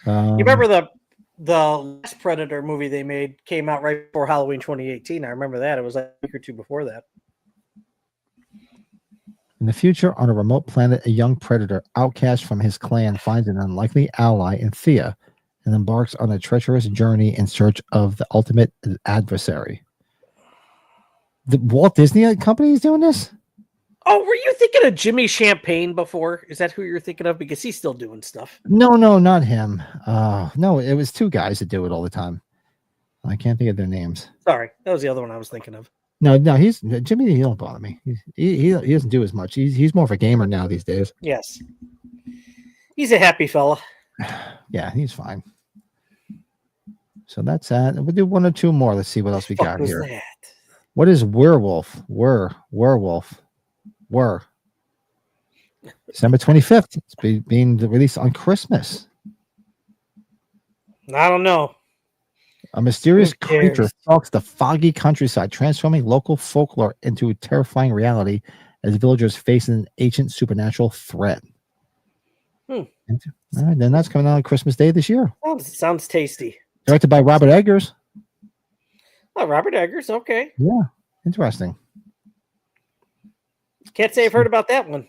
remember the last Predator movie they made came out right before Halloween 2018. I remember that. It was like a week or two before that. In the future, on a remote planet, a young predator, outcast from his clan, finds an unlikely ally in Thea and embarks on a treacherous journey in search of the ultimate adversary. The Walt Disney Company is doing this? Oh, were you thinking of Jimmy Champagne before? Is that who you're thinking of? Because he's still doing stuff. No, not him. No, it was two guys that do it all the time. I can't think of their names. Sorry, that was the other one I was thinking of. No, he's Jimmy. He don't bother me. He doesn't do as much. He's more of a gamer now these days. Yes, he's a happy fella. Yeah, he's fine. So that's that. We'll do one or two more. Let's see what else we got here. That? What is werewolf? Werewolf. December 25th. It's being released on Christmas. I don't know. A mysterious Who cares? creature stalks the foggy countryside, transforming local folklore into terrifying reality as villagers face an ancient supernatural threat. Hmm. All right, then that's coming out on Christmas Day this year. Sounds tasty. Directed by Robert Eggers. Oh, Robert Eggers. Okay. Yeah, interesting. Can't say I've heard about that one.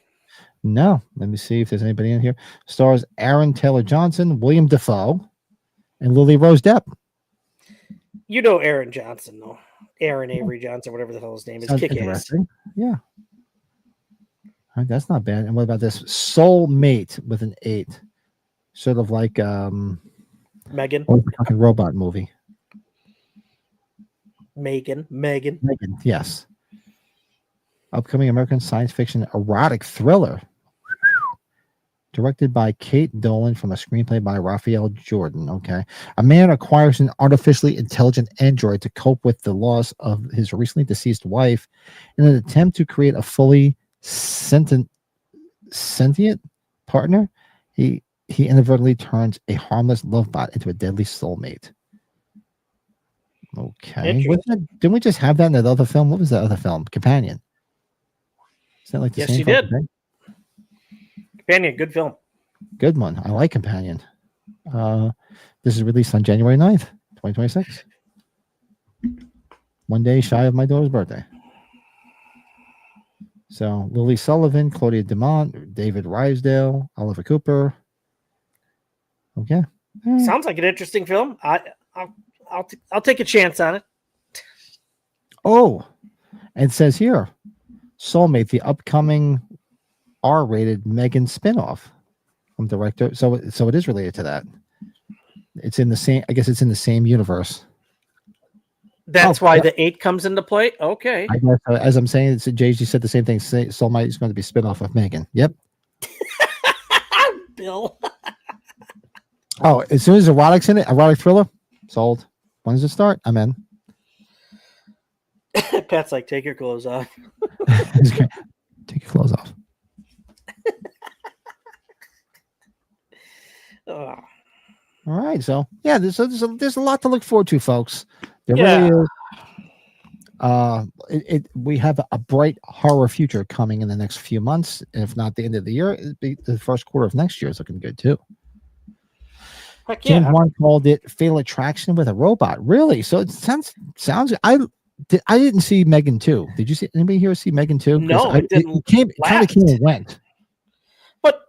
No, let me see if there's anybody in here. Stars Aaron Taylor Johnson, William Dafoe, and Lily Rose Depp. You know Aaron Johnson, though. Aaron Avery Johnson, whatever the hell his name is. Sounds Kick ass. interesting. Yeah. All right, that's not bad. And what about this? Soulmate with an 8. Sort of like Megan. what was the fucking robot movie? Megan. Megan, yes. Upcoming American science fiction erotic thriller. Directed by Kate Dolan from a screenplay by Raphael Jordan. Okay. A man acquires an artificially intelligent android to cope with the loss of his recently deceased wife in an attempt to create a fully sentient partner. He inadvertently turns a harmless love bot into a deadly soulmate. Okay. Didn't we just have that in that other film? What was that other film? Companion. Is that like the Yes, same you fucking did. thing? Companion, good film. Good one. I like Companion. This is released on January 9th, 2026. One day shy of my daughter's birthday. So Lily Sullivan, Claudia Demont, David Rysdale, Oliver Cooper. Okay. All right. Sounds like an interesting film. I'll take a chance on it. Oh, and it says here, Soulmate, the upcoming R-rated Megan spinoff from director. So it is related to that. It's in the same. I guess it's in the same universe. That's why the 8 comes into play. Okay. I guess, as I'm saying, it's JG said the same thing. Soulmate is going to be a spinoff of Megan. Yep. Bill. Oh, as soon as erotic's in it, erotic thriller, sold. When does it start? I'm in. Pat's like, take your clothes off. Take your clothes off. Oh. All right, so yeah, there's a lot to look forward to, folks. There Yeah. really is. We have a bright horror future coming in the next few months. If not the end of the year, it'd be the first quarter of next year is looking good too. Heck James yeah. Wan called it Fatal Attraction with a robot. Really? So it sounds. I didn't see Megan 2. Did you see anybody here see Megan 2? No, it didn't. It kind of came and went. But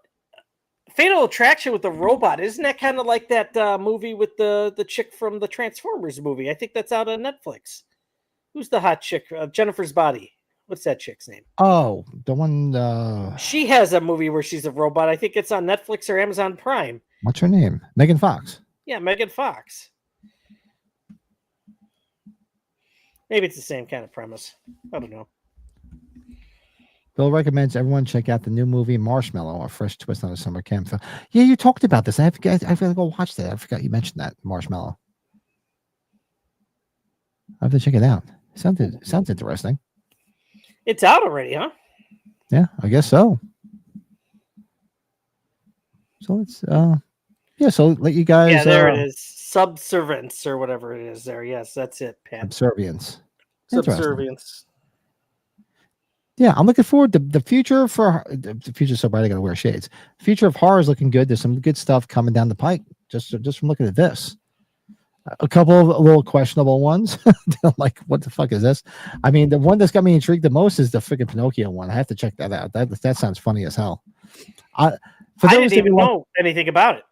Fatal Attraction with the robot, isn't that kind of like that movie with the chick from the Transformers movie? I think that's out on Netflix. Who's the hot chick? Jennifer's Body. What's that chick's name? Oh, the one. She has a movie where she's a robot. I think it's on Netflix or Amazon Prime. What's her name? Megan Fox. Yeah, Megan Fox. Maybe it's the same kind of premise. I don't know. Bill recommends everyone check out the new movie Marshmallow, a fresh twist on a summer camp film. Yeah, you talked about this. I have to go watch that. I forgot you mentioned that Marshmallow. I have to check it out. Sounds interesting. It's out already, huh? Yeah, I guess so. So it's yeah. So let you guys. Yeah, there it is. Subservience or whatever it is. There, yes, that's it, Pat. Subservience. Subservience. Yeah, I'm looking forward to the future for the future. So bright, I gotta wear shades. Future of horror is looking good. There's some good stuff coming down the pike. Just from looking at this, a couple of little questionable ones. Like, what the fuck is this? I mean, the one that's got me intrigued the most is the freaking Pinocchio one. I have to check that out. That sounds funny as hell. I didn't even know anything about it.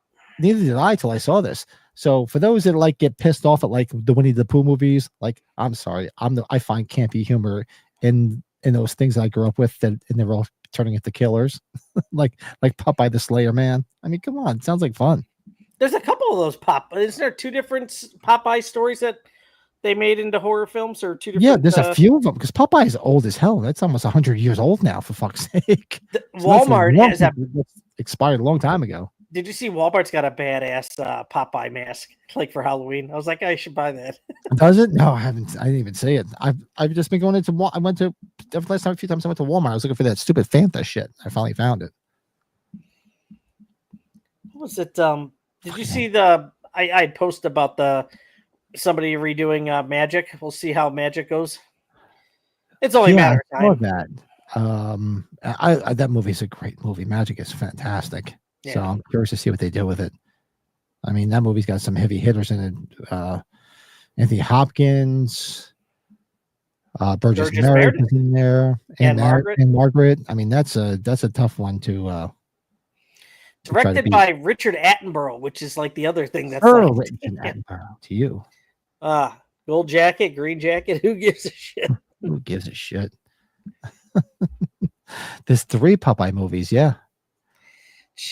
Neither did I till I saw this. So for those that like get pissed off at like the Winnie the Pooh movies, like I'm sorry, I find campy humor in those things that I grew up with, and they're all turning into killers, like Popeye the Slayer Man. I mean, come on, it sounds like fun. There's a couple of those Isn't there 2 different Popeye stories that they made into horror films, or 2 different? Yeah, there's a few of them because Popeye is old as hell. That's almost 100 years old now, for fuck's sake. Walmart has expired a long time ago. Did you see Walmart's got a badass Popeye mask like for Halloween? I was like, I should buy that. Does it? No, I haven't. I didn't even see it. I've just been going into. I went to the last time a few times I went to Walmart. I was looking for that stupid Fanta shit. I finally found it. What was it? Did you see the? I posted about the somebody redoing Magic. We'll see how Magic goes. It's only a Yeah, matter I of saw time. that. That movie is a great movie. Magic is fantastic. So Yeah. I'm curious to see what they do with it. I mean, that movie's got some heavy hitters in it. Anthony Hopkins, Burgess Burgess Meredith Meredith is in there, and Margaret. and Margaret. I mean, that's a tough one to try to Directed beat. by Richard Attenborough, which is like the other thing that's Her like, Richard Attenborough to you. gold jacket, green jacket. Who gives a shit? Who gives a shit? There's 3 Popeye movies, yeah.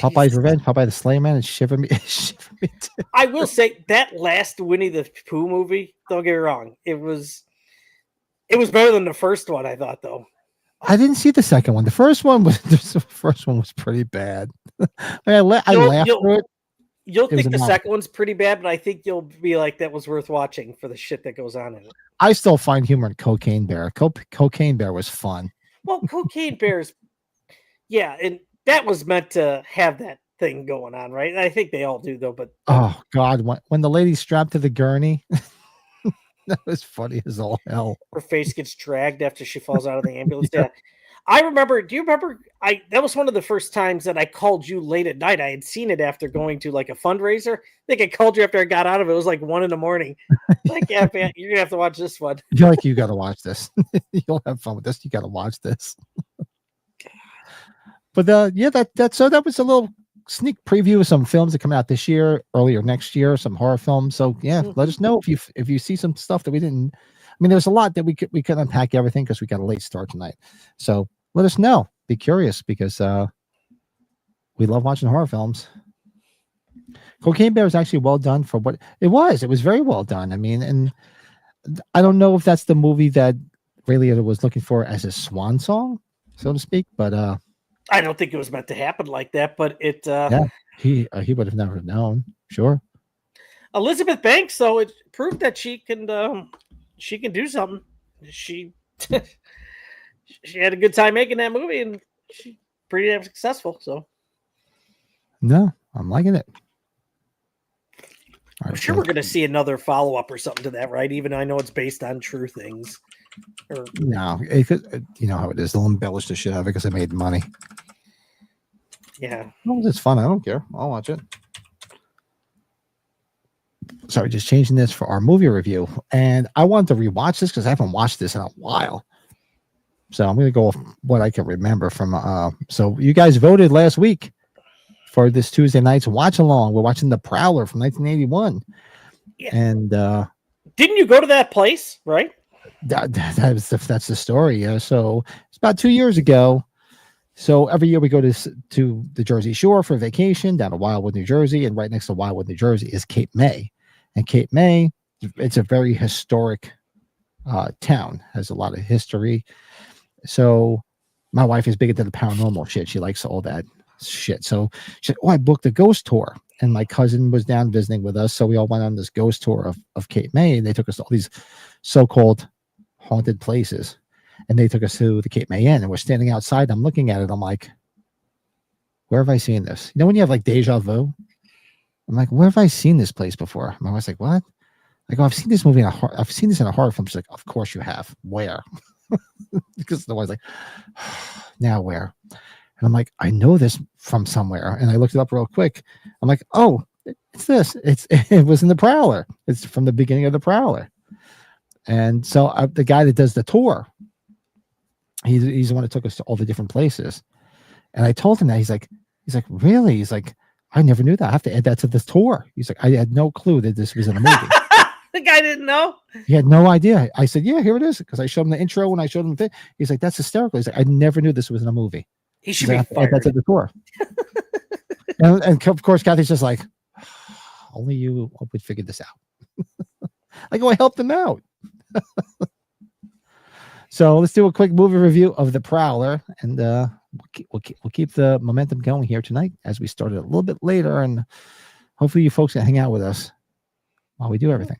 Popeye's Jesus. Revenge, Popeye the Slay Man, and Shiver Me, Shiver Me Too. I will say that last Winnie the Pooh movie, don't get me wrong, it was better than the first one, I thought, though. I didn't see the second one. The first one was pretty bad. I laughed through it. You'll It was think the a second one's pretty bad, but I think you'll be like, that was worth watching for the shit that goes on in it. I still find humor in Cocaine Bear. Cocaine Bear was fun. Well, Cocaine Bears, yeah, and that was meant to have that thing going on, right? And I think they all do, though. But Oh God, when the lady's strapped to the gurney, that was funny as all hell. her face gets dragged after she falls out of the ambulance. Yeah. I remember. Do you remember? That was one of the first times that I called you late at night. I had seen it after going to like a fundraiser. I think I called you after I got out of it. It was like 1 a.m. Like, yeah, man, you're gonna have to watch this one. You're like, you got to watch this. You'll have fun with this. You got to watch this. But yeah, that was a little sneak preview of some films that come out this year, earlier next year, some horror films. So yeah, let us know if you see some stuff that we didn't. I mean, there's a lot that we could unpack everything because we got a late start tonight. So let us know. Be curious because we love watching horror films. Cocaine Bear was actually well done for what it was. It was very well done. I mean, and I don't know if that's the movie that Ray Liotta was looking for as a swan song, so to speak, but I don't think it was meant to happen like that, but it. Yeah, he would have never known. Sure. Elizabeth Banks, though, it proved that she can do something. She she had a good time making that movie, and she's pretty damn successful. So No, I'm liking it. I'm sure we're going to see another follow up or something to that, right? Even though I know it's based on true things. No, it could, you know how it is. They'll embellish the shit out of it because they made money. Yeah. Well, it's fun. I don't care. I'll watch it. Sorry, just changing this for our movie review. And I wanted to rewatch this because I haven't watched this in a while. So I'm going to go with what I can remember from. So you guys voted last week for this Tuesday night's watch along. We're watching The Prowler from 1981. Yeah. And didn't you go to that place, right? That's the story. Yeah. So it's about 2 years ago. So every year we go to the Jersey Shore for vacation down to Wildwood, New Jersey, and right next to Wildwood, New Jersey is Cape May. And Cape May, it's a very historic town, has a lot of history. So my wife is big into the paranormal shit. She likes all that shit. So she said, "Oh, I booked a ghost tour." And my cousin was down visiting with us. So we all went on this ghost tour of Cape May, and they took us to all these so-called haunted places. And they took us to the Cape May Inn, and we're standing outside. I'm looking at it. I'm like, where have I seen this? You know, when you have like deja vu, I'm like, where have I seen this place before? My wife's like, what? I go, I've seen this movie I've seen this in a horror film. She's like, of course you have. Where? Because the wife's like, now where? And I'm like, I know this from somewhere. And I looked it up real quick. I'm like, oh, it's this. It was in The Prowler. It's from the beginning of The Prowler. And so the guy that does the tour, he's the one that took us to all the different places. And I told him that. He's like, really? He's like, I never knew that. I have to add that to this tour. He's like, I had no clue that this was in a movie. The guy didn't know. He had no idea. I said, yeah, here it is. Because I showed him the intro and I showed him the thing. He's like, that's hysterical. He's like, I never knew this was in a movie. He should be fired. Add that to the tour. and of course, Kathy's just like, only you would figure this out. I go, I helped him out. So let's do a quick movie review of The Prowler, and we'll keep the momentum going here tonight as we started a little bit later, and hopefully you folks can hang out with us while we do everything.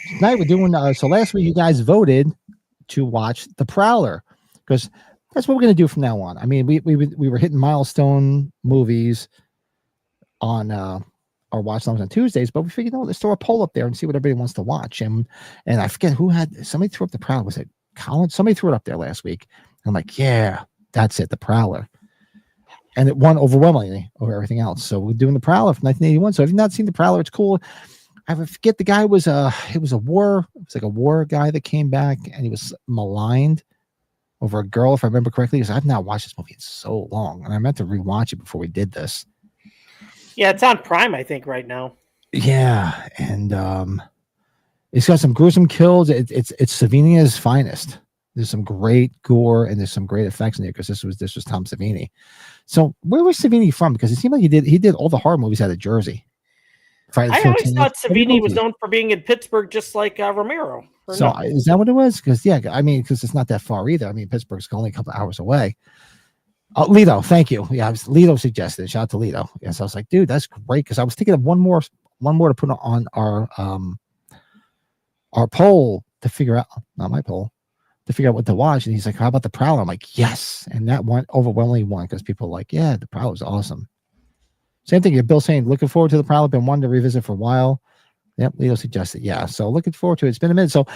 Tonight we're doing. So last week you guys voted to watch The Prowler because that's what we're going to do from now on. I mean, we were hitting milestone movies on our watch songs on Tuesdays, but we figured, let's throw a poll up there and see what everybody wants to watch. And I forget who had somebody threw up The Prowler. Was it Colin? Somebody threw it up there last week. I'm like, yeah, that's it, The Prowler. And it won overwhelmingly over everything else. So we're doing The Prowler from 1981. So if you've not seen The Prowler, it's cool. I forget the guy was it was like a war guy that came back and he was maligned over a girl, if I remember correctly, because I've not watched this movie in so long. And I meant to rewatch it before we did this. Yeah, it's on Prime, I think, right now. Yeah, and it's got some gruesome kills. It's Savini's finest. There's some great gore and there's some great effects in there because this was Tom Savini. So where was Savini from? Because it seemed like he did all the horror movies out of Jersey. I always thought Savini was known for being in Pittsburgh, just like Romero. So is that what it was? Because because it's not that far either. I mean, Pittsburgh's only a couple hours away. Oh, Lido, thank you. Yeah, Lido suggested. Shout out to Lido. Yes, I was like, dude, that's great. Because I was thinking of one more to put on our poll to figure out, not my poll, to figure out what to watch. And he's like, how about The Prowler? I'm like, yes. And that one overwhelmingly won because people are like, yeah, The Prowler's awesome. Same thing. Bill saying, looking forward to The Prowler. Been wanting to revisit for a while. Yep, Leo suggested. Yeah, so looking forward to it. It's been a minute. So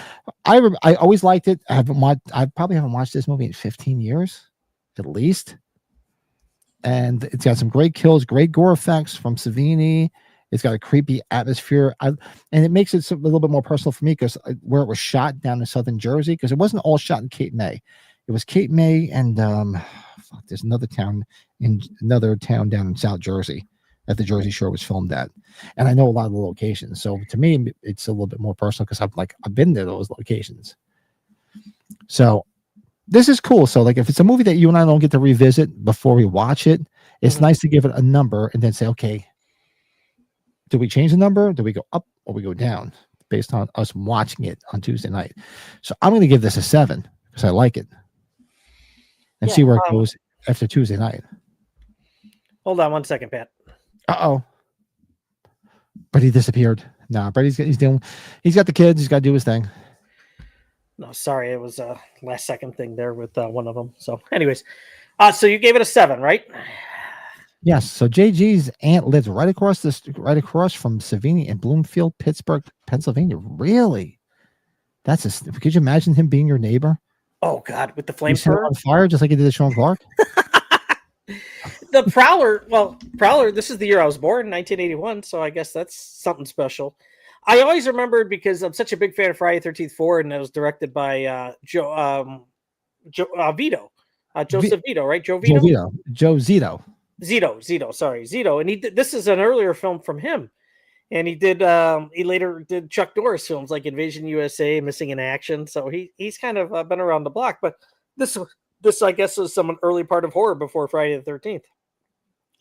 I always liked it. I probably haven't watched this movie in 15 years, at least. And it's got some great kills, great gore effects from Savini. It's got a creepy atmosphere, and it makes it a little bit more personal for me because where it was shot down in southern Jersey, because it wasn't all shot in Cape May. It was Cape May and there's another town down in South Jersey that the Jersey Shore was filmed at. And I know a lot of the locations. So to me, it's a little bit more personal because I've been to those locations. So this is cool. So like if it's a movie that you and I don't get to revisit before we watch it, it's nice to give it a number and then say, okay, do we change the number? Do we go up or we go down based on us watching it on Tuesday night? So I'm going to give this a 7 because I like it and see where it goes after Tuesday night. Hold on one second, Pat. Uh-oh. Brady disappeared. No, Brady's got the kids. He's got to do his thing. No, sorry. It was a last second thing there with one of them. So anyways, so you gave it a 7, right? Yes. So JG's aunt lives right across from Savini in Bloomfield, Pittsburgh, Pennsylvania. Really? Could you imagine him being your neighbor? Oh God, with the flamethrower on fire, just like he did to Sean Clark. The Prowler, this is the year I was born, 1981, so I guess that's something special. I always remembered because I'm such a big fan of Friday the 13th 4, and it was directed by Joe Vito. Joseph Vito, right? Joe Vito? Joe Zito. Zito. And this is an earlier film from him. And he later did Chuck Norris films like Invasion USA, Missing in Action. So he's kind of been around the block, but this I guess was some early part of horror before Friday the 13th.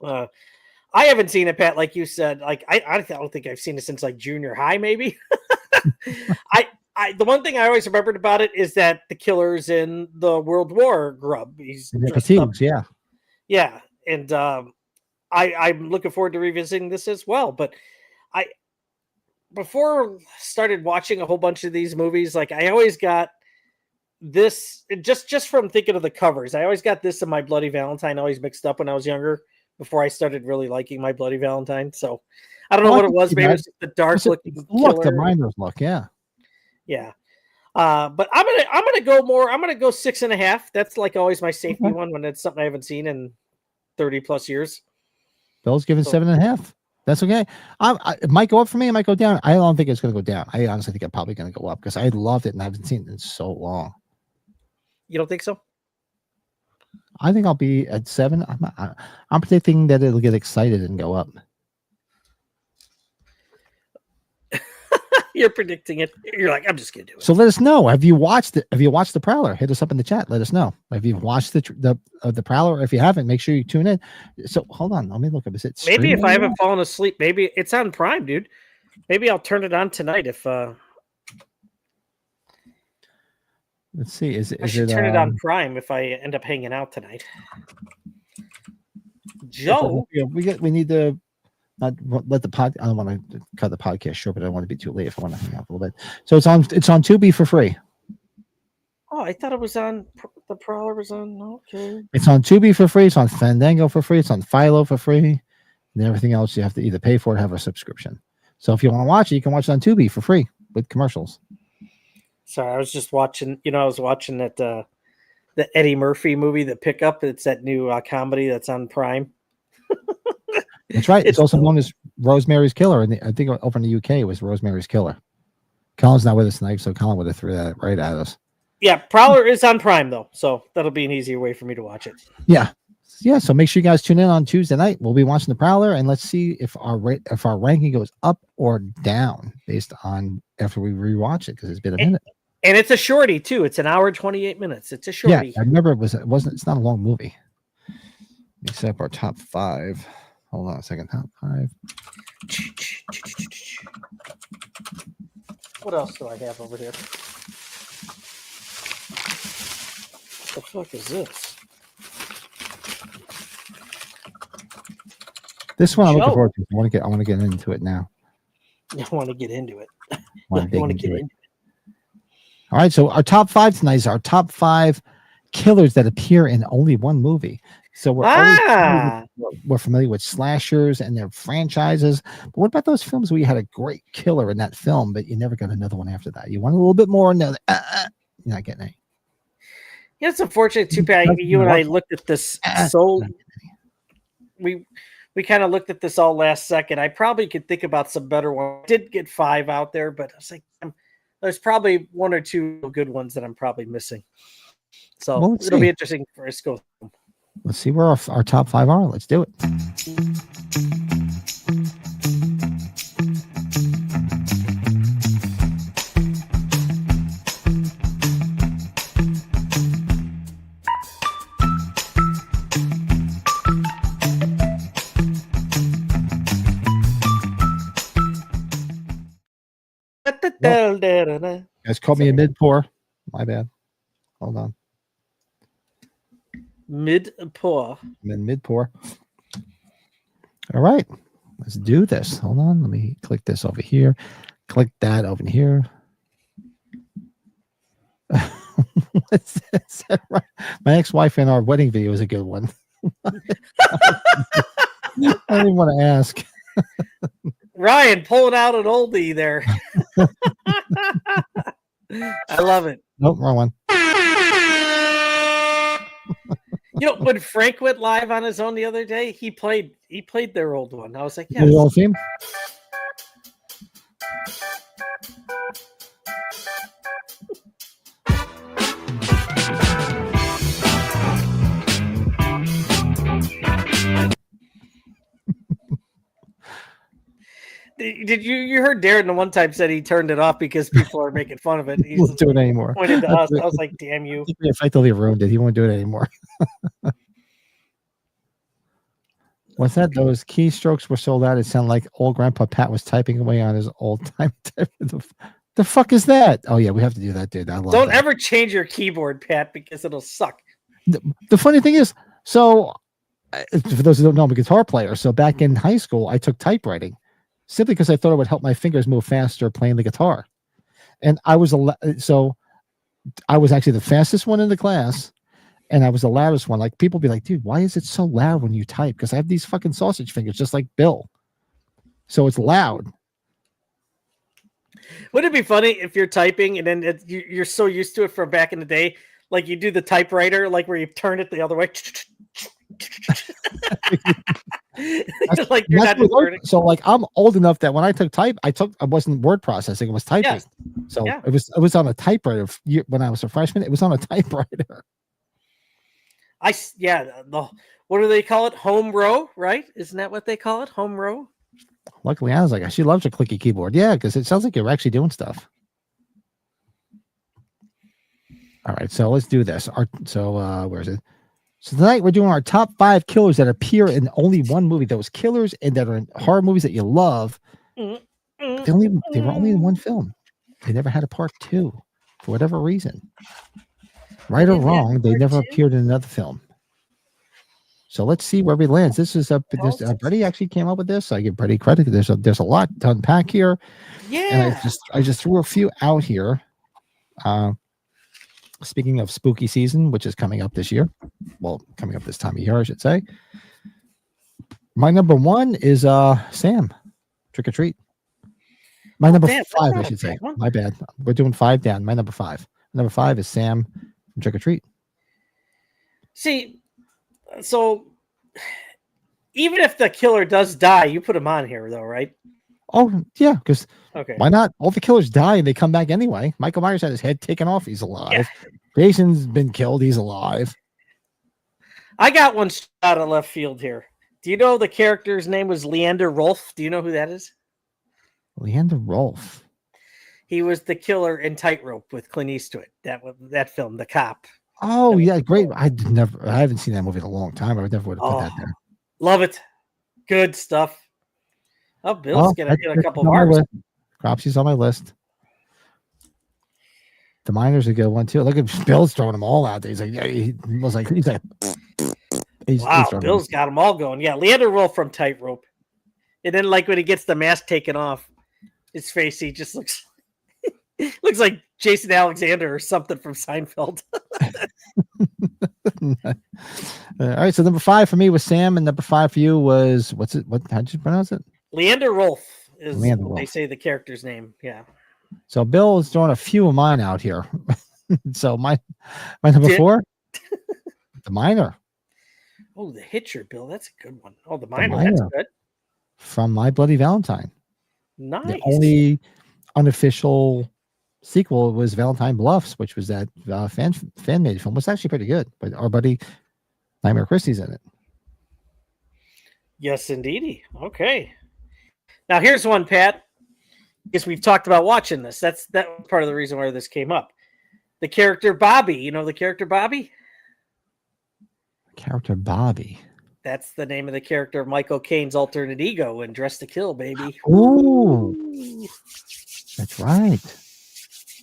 I haven't seen it, Pat, like you said. Like I don't think I've seen it since like junior high, maybe. The one thing I always remembered about it is that the killer's in the World War grub. He's fatigues, yeah, and I'm looking forward to revisiting this as well. But before started watching a whole bunch of these movies, like I always got this just from thinking of the covers. I always got this and My Bloody Valentine always mixed up when I was younger before I started really liking My Bloody Valentine. So I don't know what it was. Maybe it's just the dark looking look, the miners look, yeah. But I'm gonna go more. I'm gonna go 6.5. That's like always my safety one when it's something I haven't seen in 30 plus years. Bill's giving 7.5. That's okay. It might go up for me. It might go down. I don't think it's going to go down. I honestly think it's probably going to go up because I loved it and I haven't seen it in so long. You don't think so? I think I'll be at 7. I'm predicting that it'll get excited and go up. You're predicting it. You're like, I'm just gonna do it. So let us know. Have you watched it? Have you watched The Prowler? Hit us up in the chat. Let us know. Have you watched the Prowler? If you haven't, make sure you tune in. So hold on. Let me look up. Is it maybe if I haven't fallen asleep? Maybe it's on Prime, dude. Maybe I'll turn it on tonight. If let's see. I should turn it on Prime if I end up hanging out tonight. Joe, we need to. not let the pod. I don't want to cut the podcast short, but I don't want to be too late if I want to hang out a little bit. So it's on Tubi for free. Oh, I thought it was on the Prowler was on. Okay. It's on Tubi for free. It's on Fandango for free. It's on Philo for free. And everything else you have to either pay for it or have a subscription. So if you want to watch it, you can watch it on Tubi for free with commercials. Sorry, I was just watching. I was watching that the Eddie Murphy movie, The Pickup. It's that new comedy that's on Prime. That's right. It's also known as Rosemary's Killer. And I think over in the UK it was Rosemary's Killer. Colin's not with us tonight, so Colin would have threw that right at us. Yeah, Prowler is on Prime though, so that'll be an easier way for me to watch it. Yeah. So make sure you guys tune in on Tuesday night. We'll be watching the Prowler, and let's see if our ranking goes up or down based on after we rewatch it because it's been a minute. And it's a shorty too. It's an hour 28 minutes. It's a shorty. Yeah, I remember it wasn't. It's not a long movie. Let me set up our top 5. Hold on a second. Top 5. What else do I have over here? What the fuck is this? This one I'm looking forward to. I want to get into it now. I want to get into it. I want to get into it. it. All right, so our top 5 tonight is our top 5 killers that appear in only one movie. So we're familiar with slashers and their franchises. But what about those films where you had a great killer in that film, but you never got another one after that? You want a little bit more, no, you're not getting any. Yeah, it's unfortunate too bad. You and I looked at this we kind of looked at this all last second. I probably could think about some better ones. I did get 5 out there, but I was like, there's probably 1 or 2 good ones that I'm probably missing. So it'll be interesting for us to go through. Let's see where our top 5 are. Let's do it. Guys called me a mid-pour. My bad. Hold on. Mid-pour. I'm in mid-pour. All right. Let's do this. Hold on. Let me click this over here. Click that over here. What's this? My ex-wife in our wedding video is a good one. I didn't want to ask. Ryan pulling out an oldie there. I love it. Nope, wrong one. When Frank went live on his own the other day, he played their old one. I was like, yeah. The old theme? Did you heard Darren the one time said he turned it off because people are making fun of it. He won't do it anymore. Pointed to us. I was like, damn you. He effectively ruined it. He won't do it anymore. What's that? Those keystrokes were sold out. It sounded like old Grandpa Pat was typing away on his old time. The fuck is that? Oh yeah, we have to do that, dude. I love Don't that. ever change your keyboard, Pat, because it'll suck. The funny thing is, so for those who don't know, I'm a guitar player. So back in high school, I took typewriting simply because I thought it would help my fingers move faster playing the guitar. And I was actually the fastest one in the class, and I was the loudest one. Like people be like, dude, why is it so loud when you type? Because I have these fucking sausage fingers, just like Bill. So it's loud. Wouldn't it be funny if you're typing and then you're so used to it from back in the day, like you do the typewriter, like where you turn it the other way. Like you're not learning. So like I'm old enough that when I took I wasn't word processing, it was typing. Yes. So it was on a typewriter when I was a freshman. It was on a typewriter. What do they call it? Home row, right? Isn't that what they call it? Home row? Luckily, I was like, she loves a clicky keyboard. Yeah, because it sounds like you're actually doing stuff. All right, so let's do this. Where is it? So tonight we're doing our top 5 killers that appear in only one movie. Those killers and that are in horror movies that you love. They were only in one film. They never had a part 2 for whatever reason. Right or wrong, they never appeared in another film. So let's see where we lands. This is Brady actually came up with this. I give Brady credit. There's a lot to unpack here. Yeah. And I just threw a few out here. Speaking of spooky season, which is coming up this year. Well, coming up this time of year, I should say. My number 1 is Sam. Trick or Treat. My number 5, I should say. My bad. We're doing 5 down. My number 5. Number 5 is Sam from Trick or Treat. See, so even if the killer does die, you put him on here, though, right? Oh, yeah, because okay, why not? All the killers die and they come back anyway. Michael Myers had his head taken off. He's alive. Yeah. Jason's been killed. He's alive. I got one out of left field here. Do you know the character's name was Leander Rolfe? Do you know who that is? Leander Rolfe. He was the killer in Tightrope with Clint Eastwood. That film, The Cop. Oh, yeah, great. I haven't seen that movie in a long time. I would never would have put that there. Love it. Good stuff. Oh, Bill's gonna get a couple marks. Cropsy's on my list. The Miner's a good one too. Look at Bill's throwing them all out there. He's like, wow, Bill's got them all going. Yeah, Leander Rolfe from Tightrope. And then, like when he gets the mask taken off, his face, he just looks like Jason Alexander or something from Seinfeld. All right, so number 5 for me was Sam, and number 5 for you was how'd you pronounce it? Leander Rolfe is Leander Rolfe. They say the character's name. Yeah. So Bill is throwing a few of mine out here. So my number 4, The Miner. Oh, The Hitcher, Bill. That's a good one. Oh, The Miner. That's good. From My Bloody Valentine. Nice. The only unofficial sequel was Valentine Bluffs, which was that fan made film. Was actually pretty good, but our buddy Nightmare Christie's in it. Yes, indeedy. Okay. Now here's one, Pat. Because we've talked about watching this. That was part of the reason why this came up. The character Bobby. You know the character Bobby? Character Bobby. That's the name of the character of Michael Caine's alternate ego in Dress to Kill, baby. Ooh. That's right.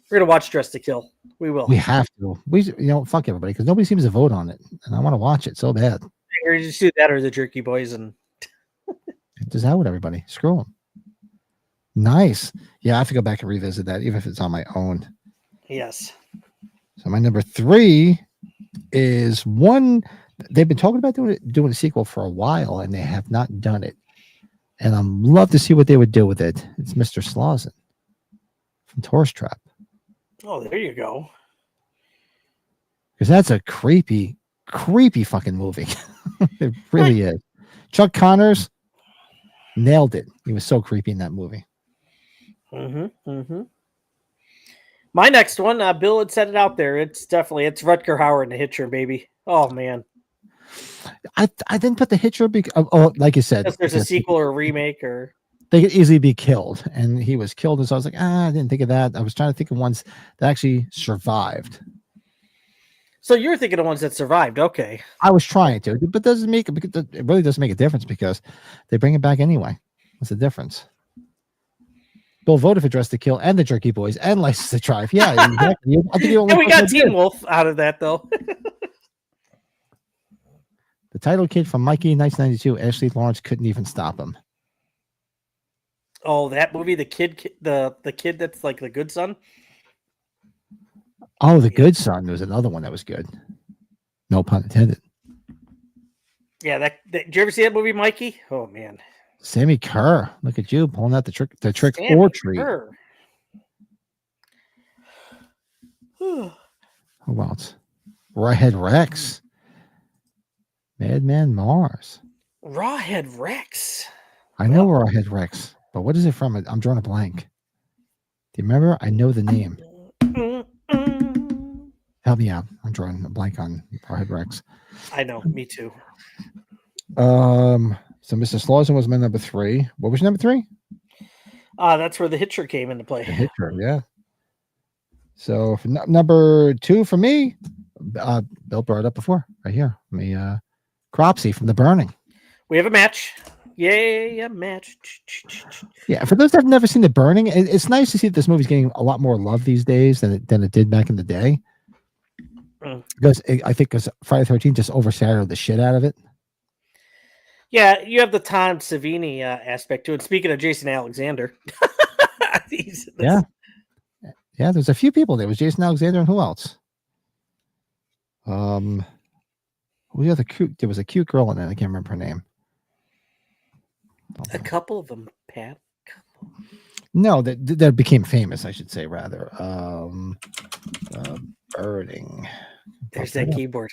We're gonna watch Dress to Kill. We will. We have to. Fuck everybody, because nobody seems to vote on it, and I want to watch it so bad. Or just do that, or the Jerky Boys, and just out with everybody. Screw them. Nice. Yeah, I have to go back and revisit that, even if it's on my own. Yes. So my number 3 is one. They've been talking about doing a sequel for a while, and they have not done it. And I'd love to see what they would do with it. It's Mr. Slauson from Tourist Trap. Oh, there you go. Because that's a creepy fucking movie. It really is. Chuck Connors nailed it. He was so creepy in that movie. My next one, Bill had said it out there. It's Rutger Hauer and The Hitcher, baby. Oh man. I didn't put The Hitcher because, like you said, because there's a sequel or a remake, or they could easily be killed, and he was killed, and so I was like, I didn't think of that. I was trying to think of ones that actually survived. So you're thinking of ones that survived, okay? I was trying to, but it really doesn't make a difference because they bring it back anyway. What's the difference? Bill voted for Dress to Kill and the Jerky Boys and License to Drive. Yeah, exactly. We got Teen Wolf out of that though. The title kid from Mikey in 1992, Ashley Lawrence couldn't even stop him. Oh, that movie, the kid that's like the good son. Oh, The Good Son. There was another one that was good. No pun intended. Yeah, did you ever see that movie, Mikey? Oh man. Sammy Kerr. Look at you pulling out the trick Sammy or treat. Kerr. Who else? Rawhead Rex. Madman Mars. Rawhead Rex. I know Rawhead Rex, but what is it from? I'm drawing a blank. Do you remember? I know the name. Help me out. I'm drawing a blank on Rawhead Rex. I know. Me too. So Mr. Slauson was my number 3. What was your number 3? That's where The Hitcher came into play. The Hitcher, yeah. So for number 2 for me, Bill brought it up before, right here. Cropsy from The Burning. We have a match. Yay, a match. Yeah, for those that have never seen The Burning, it's nice to see that this movie's getting a lot more love these days than it did back in the day. Because I think Friday the 13th just overshadowed the shit out of it. Yeah, you have the Tom Savini aspect to it. Speaking of Jason Alexander, he's in this. Yeah. There's a few people. There was Jason Alexander and who else? Who was the other cute? There was a cute girl in it. I can't remember her name. A couple of them, Pat. No, that became famous, I should say, rather. Birding. There's that keyboard.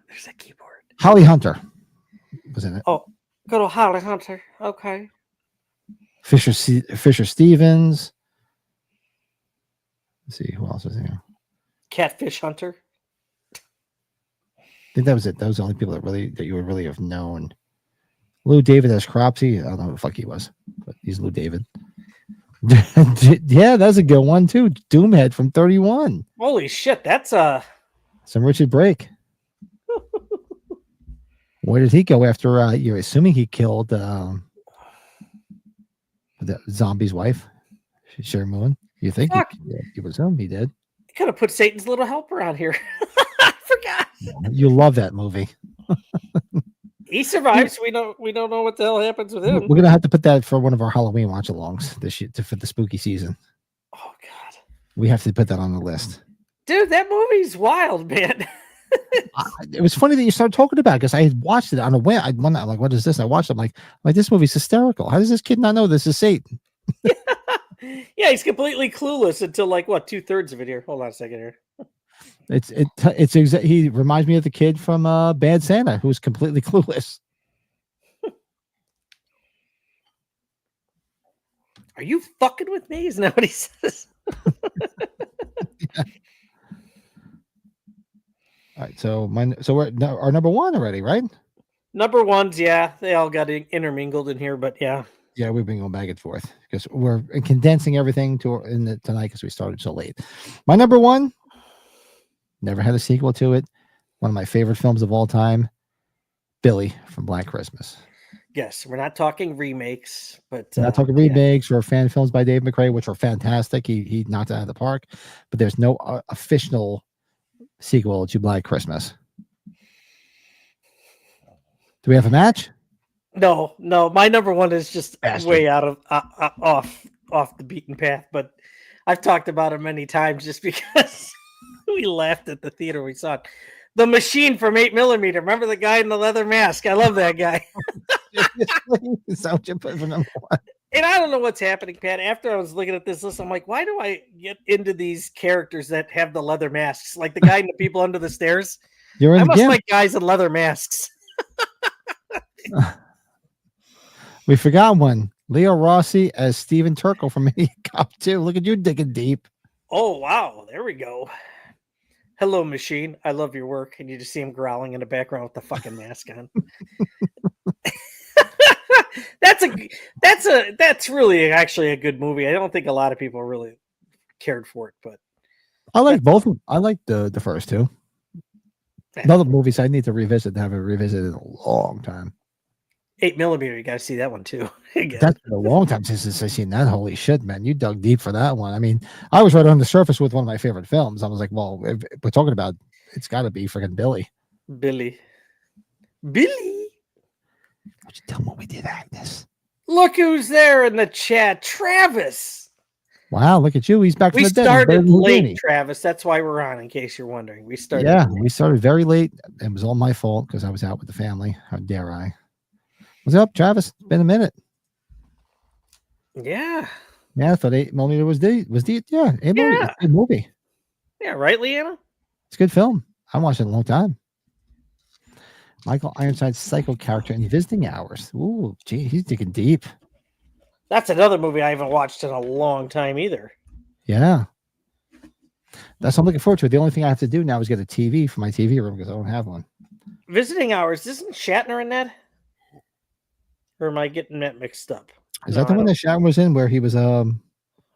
There's that keyboard. Holly Hunter was in it. Oh, good old Holly Hunter. Okay. Fisher Stevens. Let's see who else was there. Catfish Hunter. I think that was it. Those are the only people that you would really have known. Lou David as Cropsey. I don't know who the fuck he was, but he's Lou David. Yeah, that's a good one too. Doomhead from 31. Holy shit, that's some Richard Brake. Where did he go after? You're assuming he killed the zombie's wife, Sherry Moon. You think? You would assume he did. He could have put Satan's little helper on here. I forgot. You love that movie. He survives. We don't know what the hell happens with him. We're gonna have to put that for one of our Halloween watch-alongs this year for the spooky season. Oh God, we have to put that on the list. Dude, that movie's wild, man. It was funny that you started talking about it because I had watched it on a whim. I'm like, what is this? I watched it. I'm like, this movie's hysterical. How does this kid not know this is Satan? Yeah, he's completely clueless until like what 2/3 of it here. Hold on a second here. He reminds me of the kid from Bad Santa who's completely clueless. Are you fucking with me? Isn't that what he says? Yeah. All right, so we're our number one already, right? Number ones, yeah, they all got intermingled in here, but yeah. Yeah, we've been going back and forth because we're condensing everything tonight because we started so late. My number one, never had a sequel to it. One of my favorite films of all time, Billy from Black Christmas. Yes, we're not talking remakes, but we're not talking remakes or fan films by Dave McRae, which are fantastic. He knocked it out of the park, but there's no official sequel to Black Christmas. Do we have a match? No. My number one is just way out of off the beaten path, but I've talked about it many times just because we laughed at the theater we saw it. The Machine from 8mm. Remember the guy in the leather mask? I love that guy. Is that what you put for number one? And I don't know what's happening, Pat. After I was looking at this list, I'm like, why do I get into these characters that have the leather masks? Like the guy and the people under the stairs. I must like guys in leather masks. We forgot one. Leo Rossi as Steven Turkle from Idiot Cop 2. Look at you digging deep. Oh, wow. There we go. Hello, Machine. I love your work. And you just see him growling in the background with the fucking mask on. That's really actually a good movie. I don't think a lot of people really cared for it, but I like both. I like the first two. Another movies I need to revisit. Haven't revisited in a long time. 8mm. You got to see that one too. That's been a long time since I've seen that. Holy shit, man! You dug deep for that one. I mean, I was right on the surface with one of my favorite films. I was like, well, if we're talking about, it's got to be freaking Billy. Billy. Would you tell me what we did, Agnes? Look who's there in the chat, Travis. Wow, look at you. He's back from the dead. We started late, Travis. That's why we're on, in case you're wondering. We started late. We started very late. It was all my fault because I was out with the family. How dare I? What's up, Travis? It's been a minute. Yeah. Yeah, I thought 8mm was the 8mm. Yeah. It's a good movie. Yeah, right, Leanna? It's a good film. I watched it a long time. Michael Ironside's psycho character in Visiting Hours. Ooh, gee, he's digging deep. That's another movie I haven't watched in a long time either. Yeah. That's what I'm looking forward to. The only thing I have to do now is get a TV for my TV room because I don't have one. Visiting Hours. Isn't Shatner in that? Or am I getting that mixed up? Is that the one that Shatner was in where he was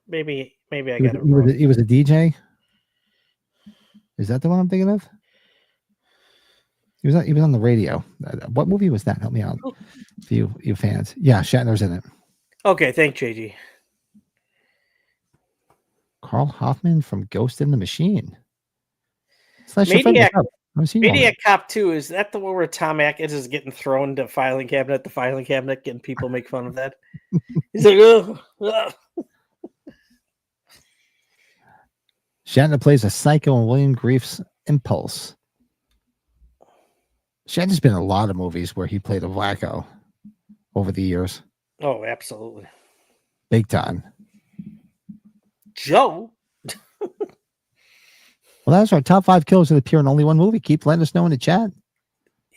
maybe I got it wrong. He was a DJ? Is that the one I'm thinking of? He was on the radio. What movie was that? Help me out. For you fans. Yeah, Shatner's in it. Okay, thanks, JG. Carl Hoffman from Ghost in the Machine. Maniac. I've seen all Maniac that. Cop 2, is that the one where Tom Atkins is getting thrown to the filing cabinet, getting people make fun of that? He's like, ugh, ugh. Shatner plays a psycho in William Grief's Impulse. Shatner's been in a lot of movies where he played a wacko over the years. Oh, absolutely. Big time. Joe? Well, that's our top 5 kills that appear in only one movie. Keep letting us know in the chat.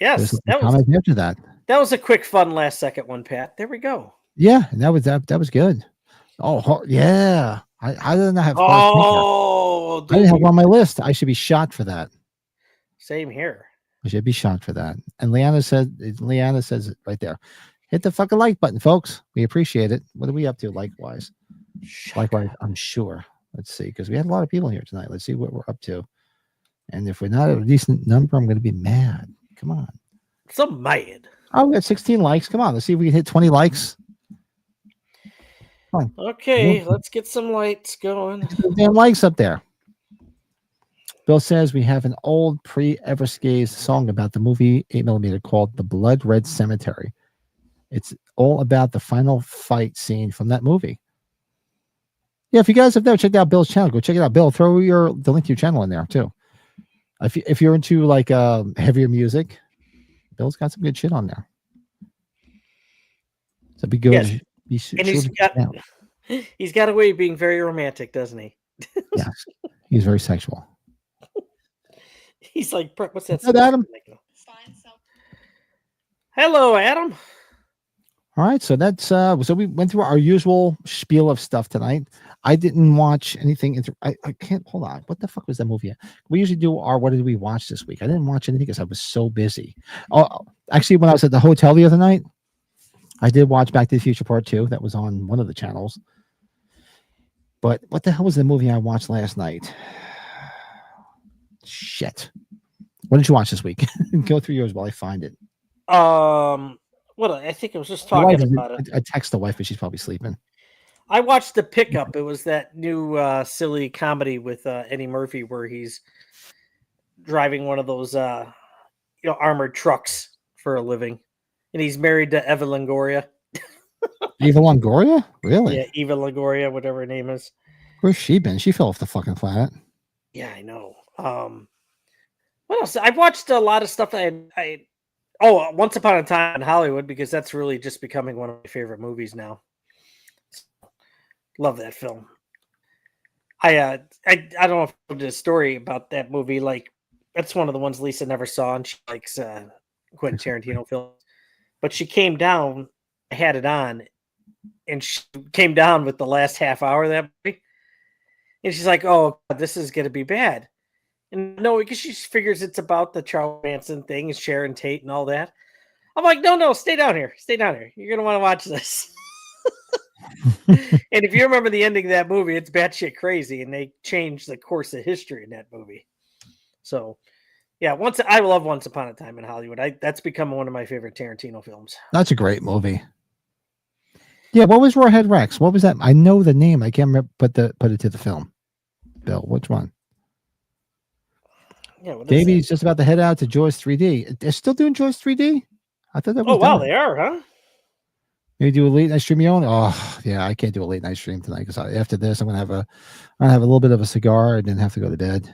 Yes, There's a comment after that. that was a quick, fun last second one, Pat. There we go. Yeah, and that was good. Oh, yeah. I didn't have. Oh, I didn't have on my list. I should be shot for that. same here. I should be shot for that. And Leanna says it right there. Hit the fucking like button, folks. We appreciate it. What are we up to likewise? Likewise, I'm sure. Let's see, because we had a lot of people here tonight. Let's see what we're up to. And if we're not at a decent number, I'm going to be mad. Come on. So mad. Oh, we got 16 likes. Come on. Let's see if we can hit 20 likes. Come on. Okay, let's get some lights going. Damn likes up there. Bill says we have an old pre-Everscape song about the movie 8mm called The Blood Red Cemetery. It's all about the final fight scene from that movie. Yeah, if you guys have never checked out Bill's channel, go check it out. Bill, throw the link to your channel in there too. If you're into like heavier music, Bill's got some good shit on there. So be good. Yes. Be sure And he's got a way of being very romantic, doesn't he? Yes, he's very sexual. He's like, what's that? Hello, Adam. Hello, Adam. All right, so that's so we went through our usual spiel of stuff tonight. I didn't watch anything. I can't hold on. What the fuck was that movie? We usually do our what did we watch this week? I didn't watch anything because I was so busy. Oh, actually, when I was at the hotel the other night, I did watch Back to the Future Part 2. That was on one of the channels. But what the hell was the movie I watched last night? Shit. What did you watch this week? Go through yours while I find it. What I think I was just talking about it. I text the wife, but she's probably sleeping. I watched The Pickup. It was that new silly comedy with Eddie Murphy where he's driving one of those armored trucks for a living, and he's married to Eva Longoria. Eva Longoria? Really? Yeah, Eva Longoria, whatever her name is. Where's she been? She fell off the fucking planet. Yeah, I know. What else? I've watched a lot of stuff. Once Upon a Time in Hollywood, because that's really just becoming one of my favorite movies now. Love that film. I don't know if I told you a story about that movie. Like, that's one of the ones Lisa never saw, and she likes Quentin Tarantino films. But she came down, I had it on, and she came down with the last half hour of that movie. And she's like, "Oh, God, this is going to be bad." And no, because she figures it's about the Charles Manson thing and Sharon Tate and all that. I'm like, no, stay down here. Stay down here. You're going to want to watch this. And if you remember the ending of that movie, it's batshit crazy. And they changed the course of history in that movie. So, yeah, I love Once Upon a Time in Hollywood. That's become one of my favorite Tarantino films. That's a great movie. Yeah, what was Rawhead Rex? What was that? I know the name. I can't remember. Put it to the film. Bill, which one? Yeah, Davey's just about to head out to Joy's 3D. They're still doing Joy's 3D? I thought that was done. They are, huh? Maybe do a late night stream your own? Oh, yeah, I can't do a late night stream tonight because after this I'm gonna have a little bit of a cigar and then have to go to bed.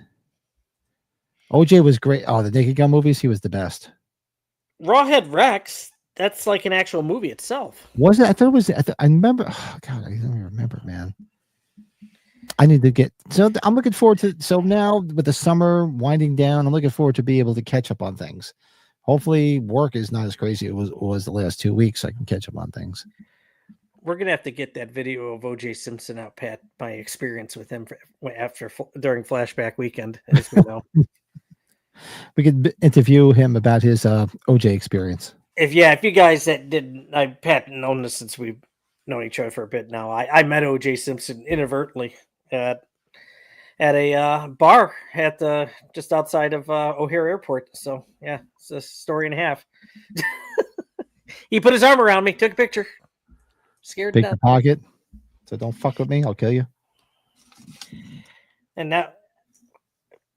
OJ was great. Oh, the Naked Gun movies, he was the best. Rawhead Rex, that's like an actual movie itself. Was it? I thought it was. I remember. Oh, God, I don't remember, man. I need to get. So I'm looking forward to. So now with the summer winding down, I'm looking forward to be able to catch up on things. Hopefully, work is not as crazy as it was the last 2 weeks. So I can catch up on things. We're gonna have to get that video of O.J. Simpson out, Pat. My experience with him during Flashback Weekend, as we know. We could interview him about his OJ experience. If you guys that didn't, Pat known this since we've known each other for a bit now. I met O.J. Simpson inadvertently at a bar at just outside of O'Hare Airport. So yeah, it's a story and a half. He put his arm around me, took a picture. Scared Pick to the death. pocket. So don't fuck with me. I'll kill you. And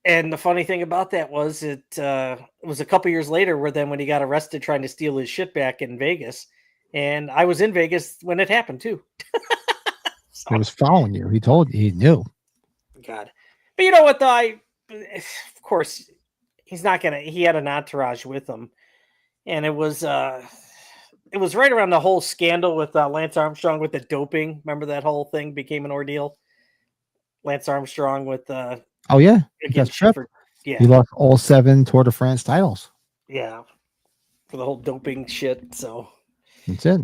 And the funny thing about that was it was a couple years later where then when he got arrested trying to steal his shit back in Vegas. And I was in Vegas when it happened too. He was following you. He told you, he knew. God. But you know what though? Of course he's not gonna he had an entourage with him. And it was right around the whole scandal with Lance Armstrong with the doping. Remember that whole thing became an ordeal? Lance Armstrong with Oh yeah, against Trip. Shepard. Yeah. He lost all 7 Tour de France titles. Yeah. For the whole doping shit. So That's it.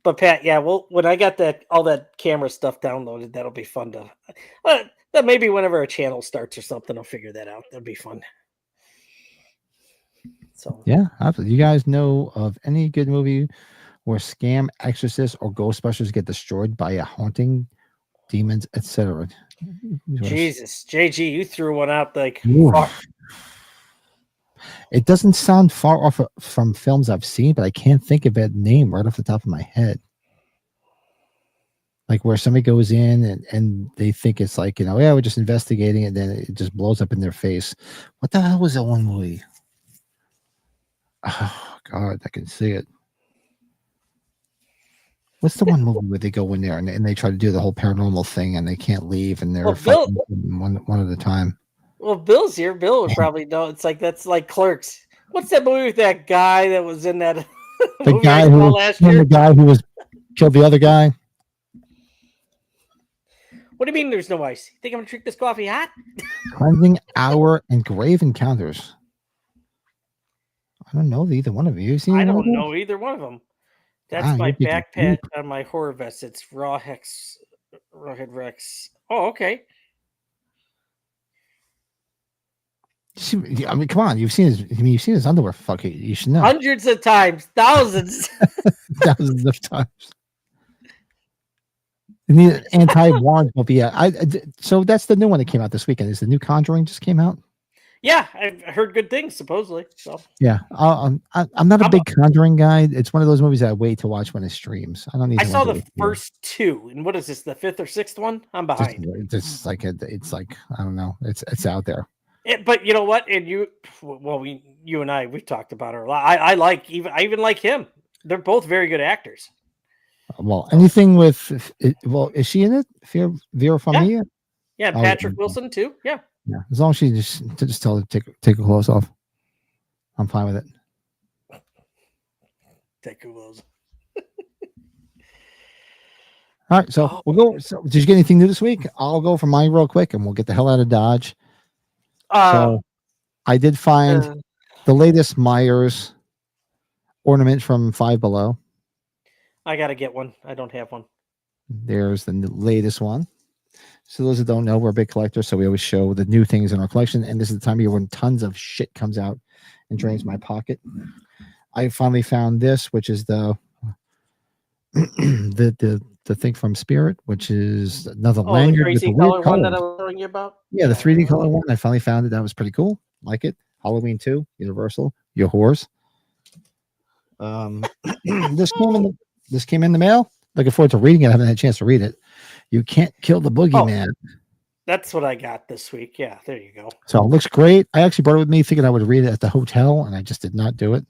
but Pat, yeah, well when I got that all that camera stuff downloaded, that'll be fun to that maybe whenever a channel starts or something, I'll figure that out. That'll be fun. So Yeah, absolutely. You guys know of any good movie where scam, exorcist, or Ghostbusters get destroyed by a haunting, demons, etc.? Jesus, JG, you threw one out like it doesn't sound far off from films I've seen, but I can't think of that name right off the top of my head. Like where somebody goes in and they think it's like, yeah, we're just investigating, and then it just blows up in their face. What the hell was that one movie? Oh God, I can see it. What's the one movie where they go in there and they try to do the whole paranormal thing and they can't leave and they're fighting one at a time? Well, Bill's here. Bill would probably know. It's like that's like Clerks. What's that movie with that guy that was in that? The guy who was killed the other guy. What do you mean? There's no ice? You think I'm gonna drink this coffee hot? Cleansing Hour and Grave Encounters. I don't know either one of you. Seen I don't know either one of them. That's my backpack on my horror vest. It's Rawhead Rex. Oh, okay. I mean, come on. You've seen his underwear. Fuck it. You should know. Hundreds of times. Thousands. Thousands of times. And the anti-Warren movie. Yeah, so that's the new one that came out this weekend. Is the new Conjuring just came out? Yeah, I've heard good things supposedly. So yeah, I'm not a big Conjuring guy. It's one of those movies that I wait to watch when it streams. I don't need. I saw the first 2, and what is this? The 5th or 6th one? I'm behind. It's like I don't know. It's out there. But you know what? And you and I we talked about her a lot. I even like him. They're both very good actors. Well, anything with is she in it? Vera Farmiga? Yeah, and Patrick Wilson too. Yeah. Yeah, as long as she just tell her to take her clothes off, I'm fine with it. Take her clothes. All right, so we'll go. So, did you get anything new this week? I'll go for mine real quick, and we'll get the hell out of Dodge. So, I did find the latest Myers ornament from Five Below. I gotta get one. I don't have one. There's the latest one. So those that don't know, we're a big collector, so we always show the new things in our collection. And this is the time of year when tons of shit comes out and drains my pocket. I finally found this, which is the thing from Spirit, which is another lanyard. The crazy color one that I was telling you about? Yeah, the 3D color one. I finally found it. That was pretty cool. Like it. Halloween 2, Universal, your whores. This came in the mail. Looking forward to reading it. I haven't had a chance to read it. You Can't Kill the Boogeyman. That's what I got this week. Yeah, there you go. So it looks great. I actually brought it with me thinking I would read it at the hotel, and I just did not do it.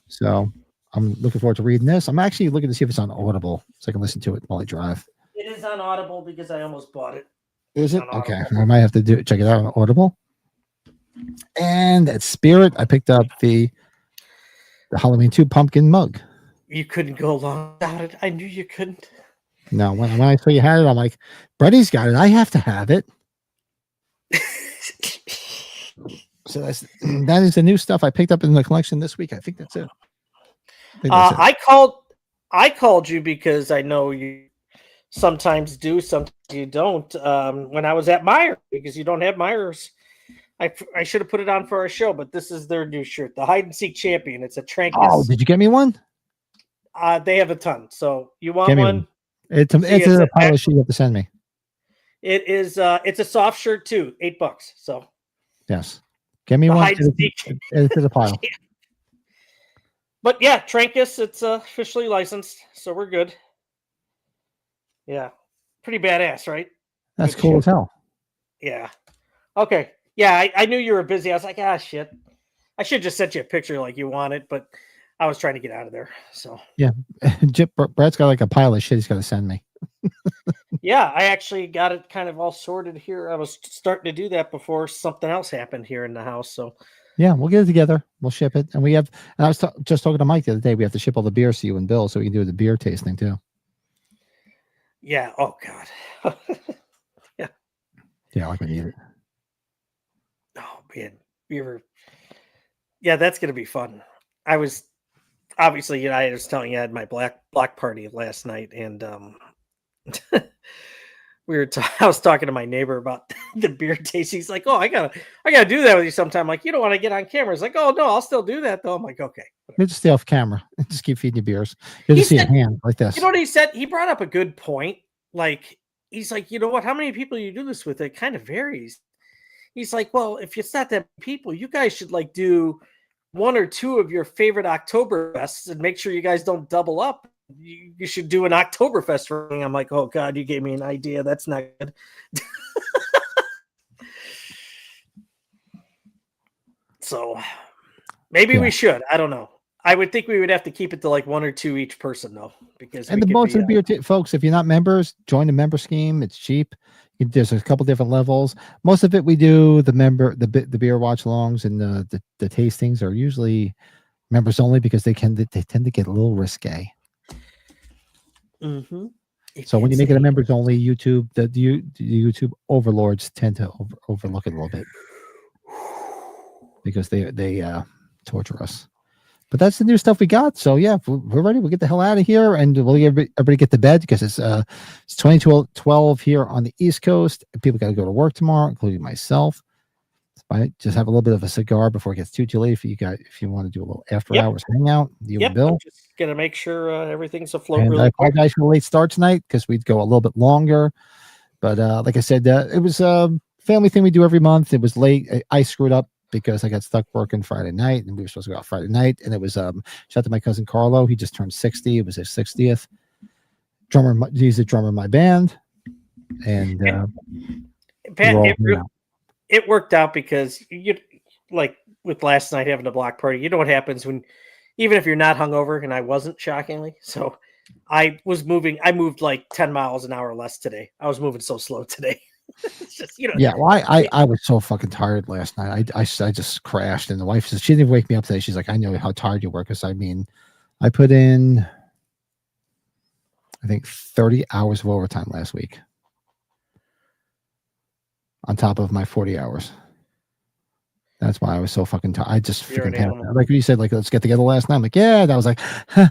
So I'm looking forward to reading this. I'm actually looking to see if it's on Audible so I can listen to it while I drive. It is on Audible because I almost bought it. Is it? Okay. I might have to check it out on Audible. And at Spirit, I picked up the Halloween 2 pumpkin mug. You couldn't go along without it. I knew you couldn't. No, when I saw you had it, I'm like, Brady's got it. I have to have it. So that is the new stuff I picked up in the collection this week. I think that's it. I called you because I know you sometimes do, sometimes you don't. When I was at Myers, because you don't have Myers, I should have put it on for our show, but this is their new shirt, the Hide and Seek Champion. It's a Trankus. Oh, did you get me one? They have a ton. So you want one? It's a pile of shit you have to send me. It is. It's a soft shirt too. $8. So yes, get me one. It's a pile. Yeah. But yeah, Trankus. It's officially licensed, so we're good. Yeah, pretty badass, right? That's cool as hell. Yeah. Okay. Yeah, I knew you were busy. I was like, ah, shit. I should just sent you a picture like you wanted, but I was trying to get out of there. So Brad's got like a pile of shit he's got to send me. yeah, I actually got it kind of all sorted here. I was starting to do that before something else happened here in the house. So Yeah, we'll get it together. We'll ship it, and we have. And I was just talking to Mike the other day. We have to ship all the beers to you and Bill, so we can do the beer tasting too. yeah, oh god. Yeah, like we need it. Oh man, yeah, that's gonna be fun. I was obviously, I was telling you I had my block party last night, and I was talking to my neighbor about the beer tasting. He's like, "Oh, I gotta do that with you sometime." Like, you don't want to get on camera. It's like, "Oh no, I'll still do that though." I'm like, "Okay." You just stay off camera and just keep feeding you beers. You'll just see a hand like this. You know what he said? He brought up a good point. Like, he's like, "You know what? How many people you do this with? It kind of varies." He's like, "Well, if it's not that people, you guys should like do one or two of your favorite Oktoberfests and make sure you guys don't double up. You should do an Oktoberfest ring." I'm like, "Oh God, you gave me an idea. That's not good." So maybe we should. I don't know. I would think we would have to keep it to like one or two each person though, because And the most of the beer, folks, if you're not members, join the member scheme. It's cheap. There's a couple different levels. Most of it we do the beer watch alongs and the tastings are usually members only because they tend to get a little risque. Mm-hmm. So when you make it a members only, YouTube the YouTube overlords tend to overlook it a little bit because they torture us. But that's the new stuff we got. So yeah, we're ready. We'll get the hell out of here, and we'll everybody get to bed because it's 2012 here on the East Coast. People got to go to work tomorrow, including myself. I just have a little bit of a cigar before it gets too late for you guys. If you want to do a little after hours hangout, you and Bill. I'm just gonna make sure everything's afloat. And really I apologize for the late start tonight because we'd go a little bit longer. But like I said, it was a family thing we do every month. It was late. I screwed up because I got stuck working Friday night, and we were supposed to go out Friday night. And it was shout out to my cousin Carlo. He just turned 60. It was his 60th. He's a drummer in my band, and Pat, it worked out because you like with last night having a block party. You know what happens when, even if you're not hungover, and I wasn't, shockingly. So I moved like 10 miles an hour less today. I was moving so slow today. It's just, yeah, well, I was so fucking tired last night. I just crashed, and the wife says she didn't wake me up today. She's like, I know how tired you were because I put in I think 30 hours of overtime last week on top of my 40 hours. That's why I was so fucking tired. I just freaking like you said, like, let's get together last night. I'm like, yeah. And I was like, huh.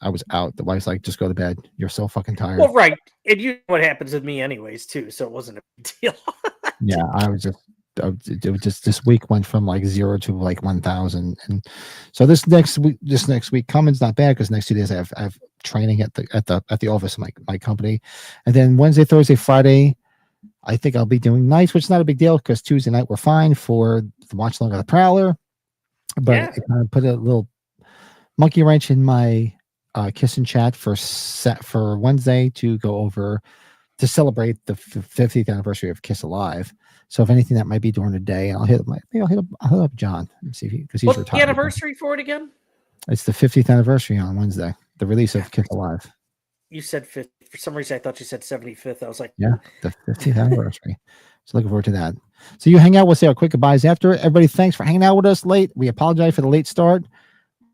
I was out. The wife's like, just go to bed. You're so fucking tired. Well, right. And you know what happens with me anyways, too. So it wasn't a big deal. Yeah, it was just this week went from like 0 to like 1,000. And so this next week coming's not bad because next 2 days I have training at the office of my company. And then Wednesday, Thursday, Friday, I think I'll be doing nights, which is not a big deal because Tuesday night we're fine for the watch along of the Prowler. But I kind of put a little monkey wrench in my kiss and chat for Wednesday to go over to celebrate the 50th anniversary of Kiss Alive. So if anything that might be during the day, I'll hit up John and see if because he's retired. What's the anniversary for it again? It's the 50th anniversary on Wednesday. The release of Kiss Alive. You said 50. For some reason, I thought you said 75th. I was like, yeah, the 50th anniversary. So looking forward to that. So you hang out. We'll say our quick goodbyes after. Everybody, thanks for hanging out with us late. We apologize for the late start.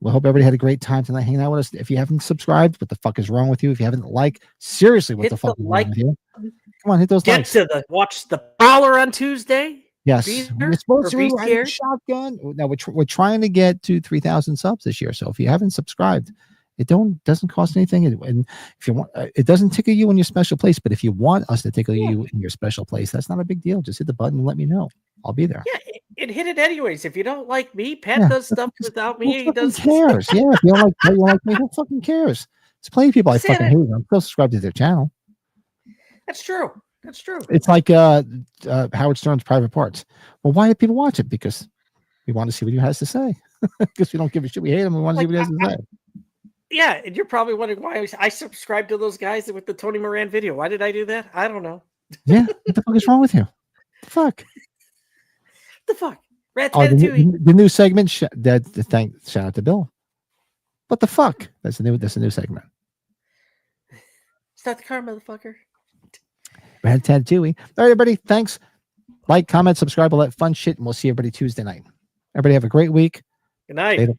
We hope everybody had a great time tonight hanging out with us. If you haven't subscribed, what the fuck is wrong with you? If you haven't liked, seriously, what the fuck is wrong with you? Come on, hit those likes. Watch the Prowler on Tuesday. Yes, we're supposed to ride shotgun. No, we're trying to get to 3,000 subs this year. So if you haven't subscribed, it doesn't cost anything. And if you want, it doesn't tickle you in your special place. But if you want us to tickle you in your special place, that's not a big deal. Just hit the button and let me know. I'll be there. Yeah, it hit it anyways. If you don't like me, Pat does stuff without me. Who fucking cares? Yeah, if you don't like me, who fucking cares? There's plenty of people I fucking hate. I'm still subscribed to their channel. That's true. That's true. It's like Howard Stern's Private Parts. Well, why do people watch it? Because we want to see what he has to say. Because we don't give a shit. We hate him. We want to see what he has to say. Yeah, and you're probably wondering why I subscribed to those guys with the Tony Moran video. Why did I do that? I don't know. Yeah, what the fuck is wrong with you? Fuck. the fuck? Rat Oh, Ratatouille. the new segment. Shout out to Bill. What the fuck? That's a new segment. It's not the car, motherfucker. Ratatouille. All right, everybody. Thanks. Like, comment, subscribe, all that fun shit, and we'll see everybody Tuesday night. Everybody have a great week. Good night.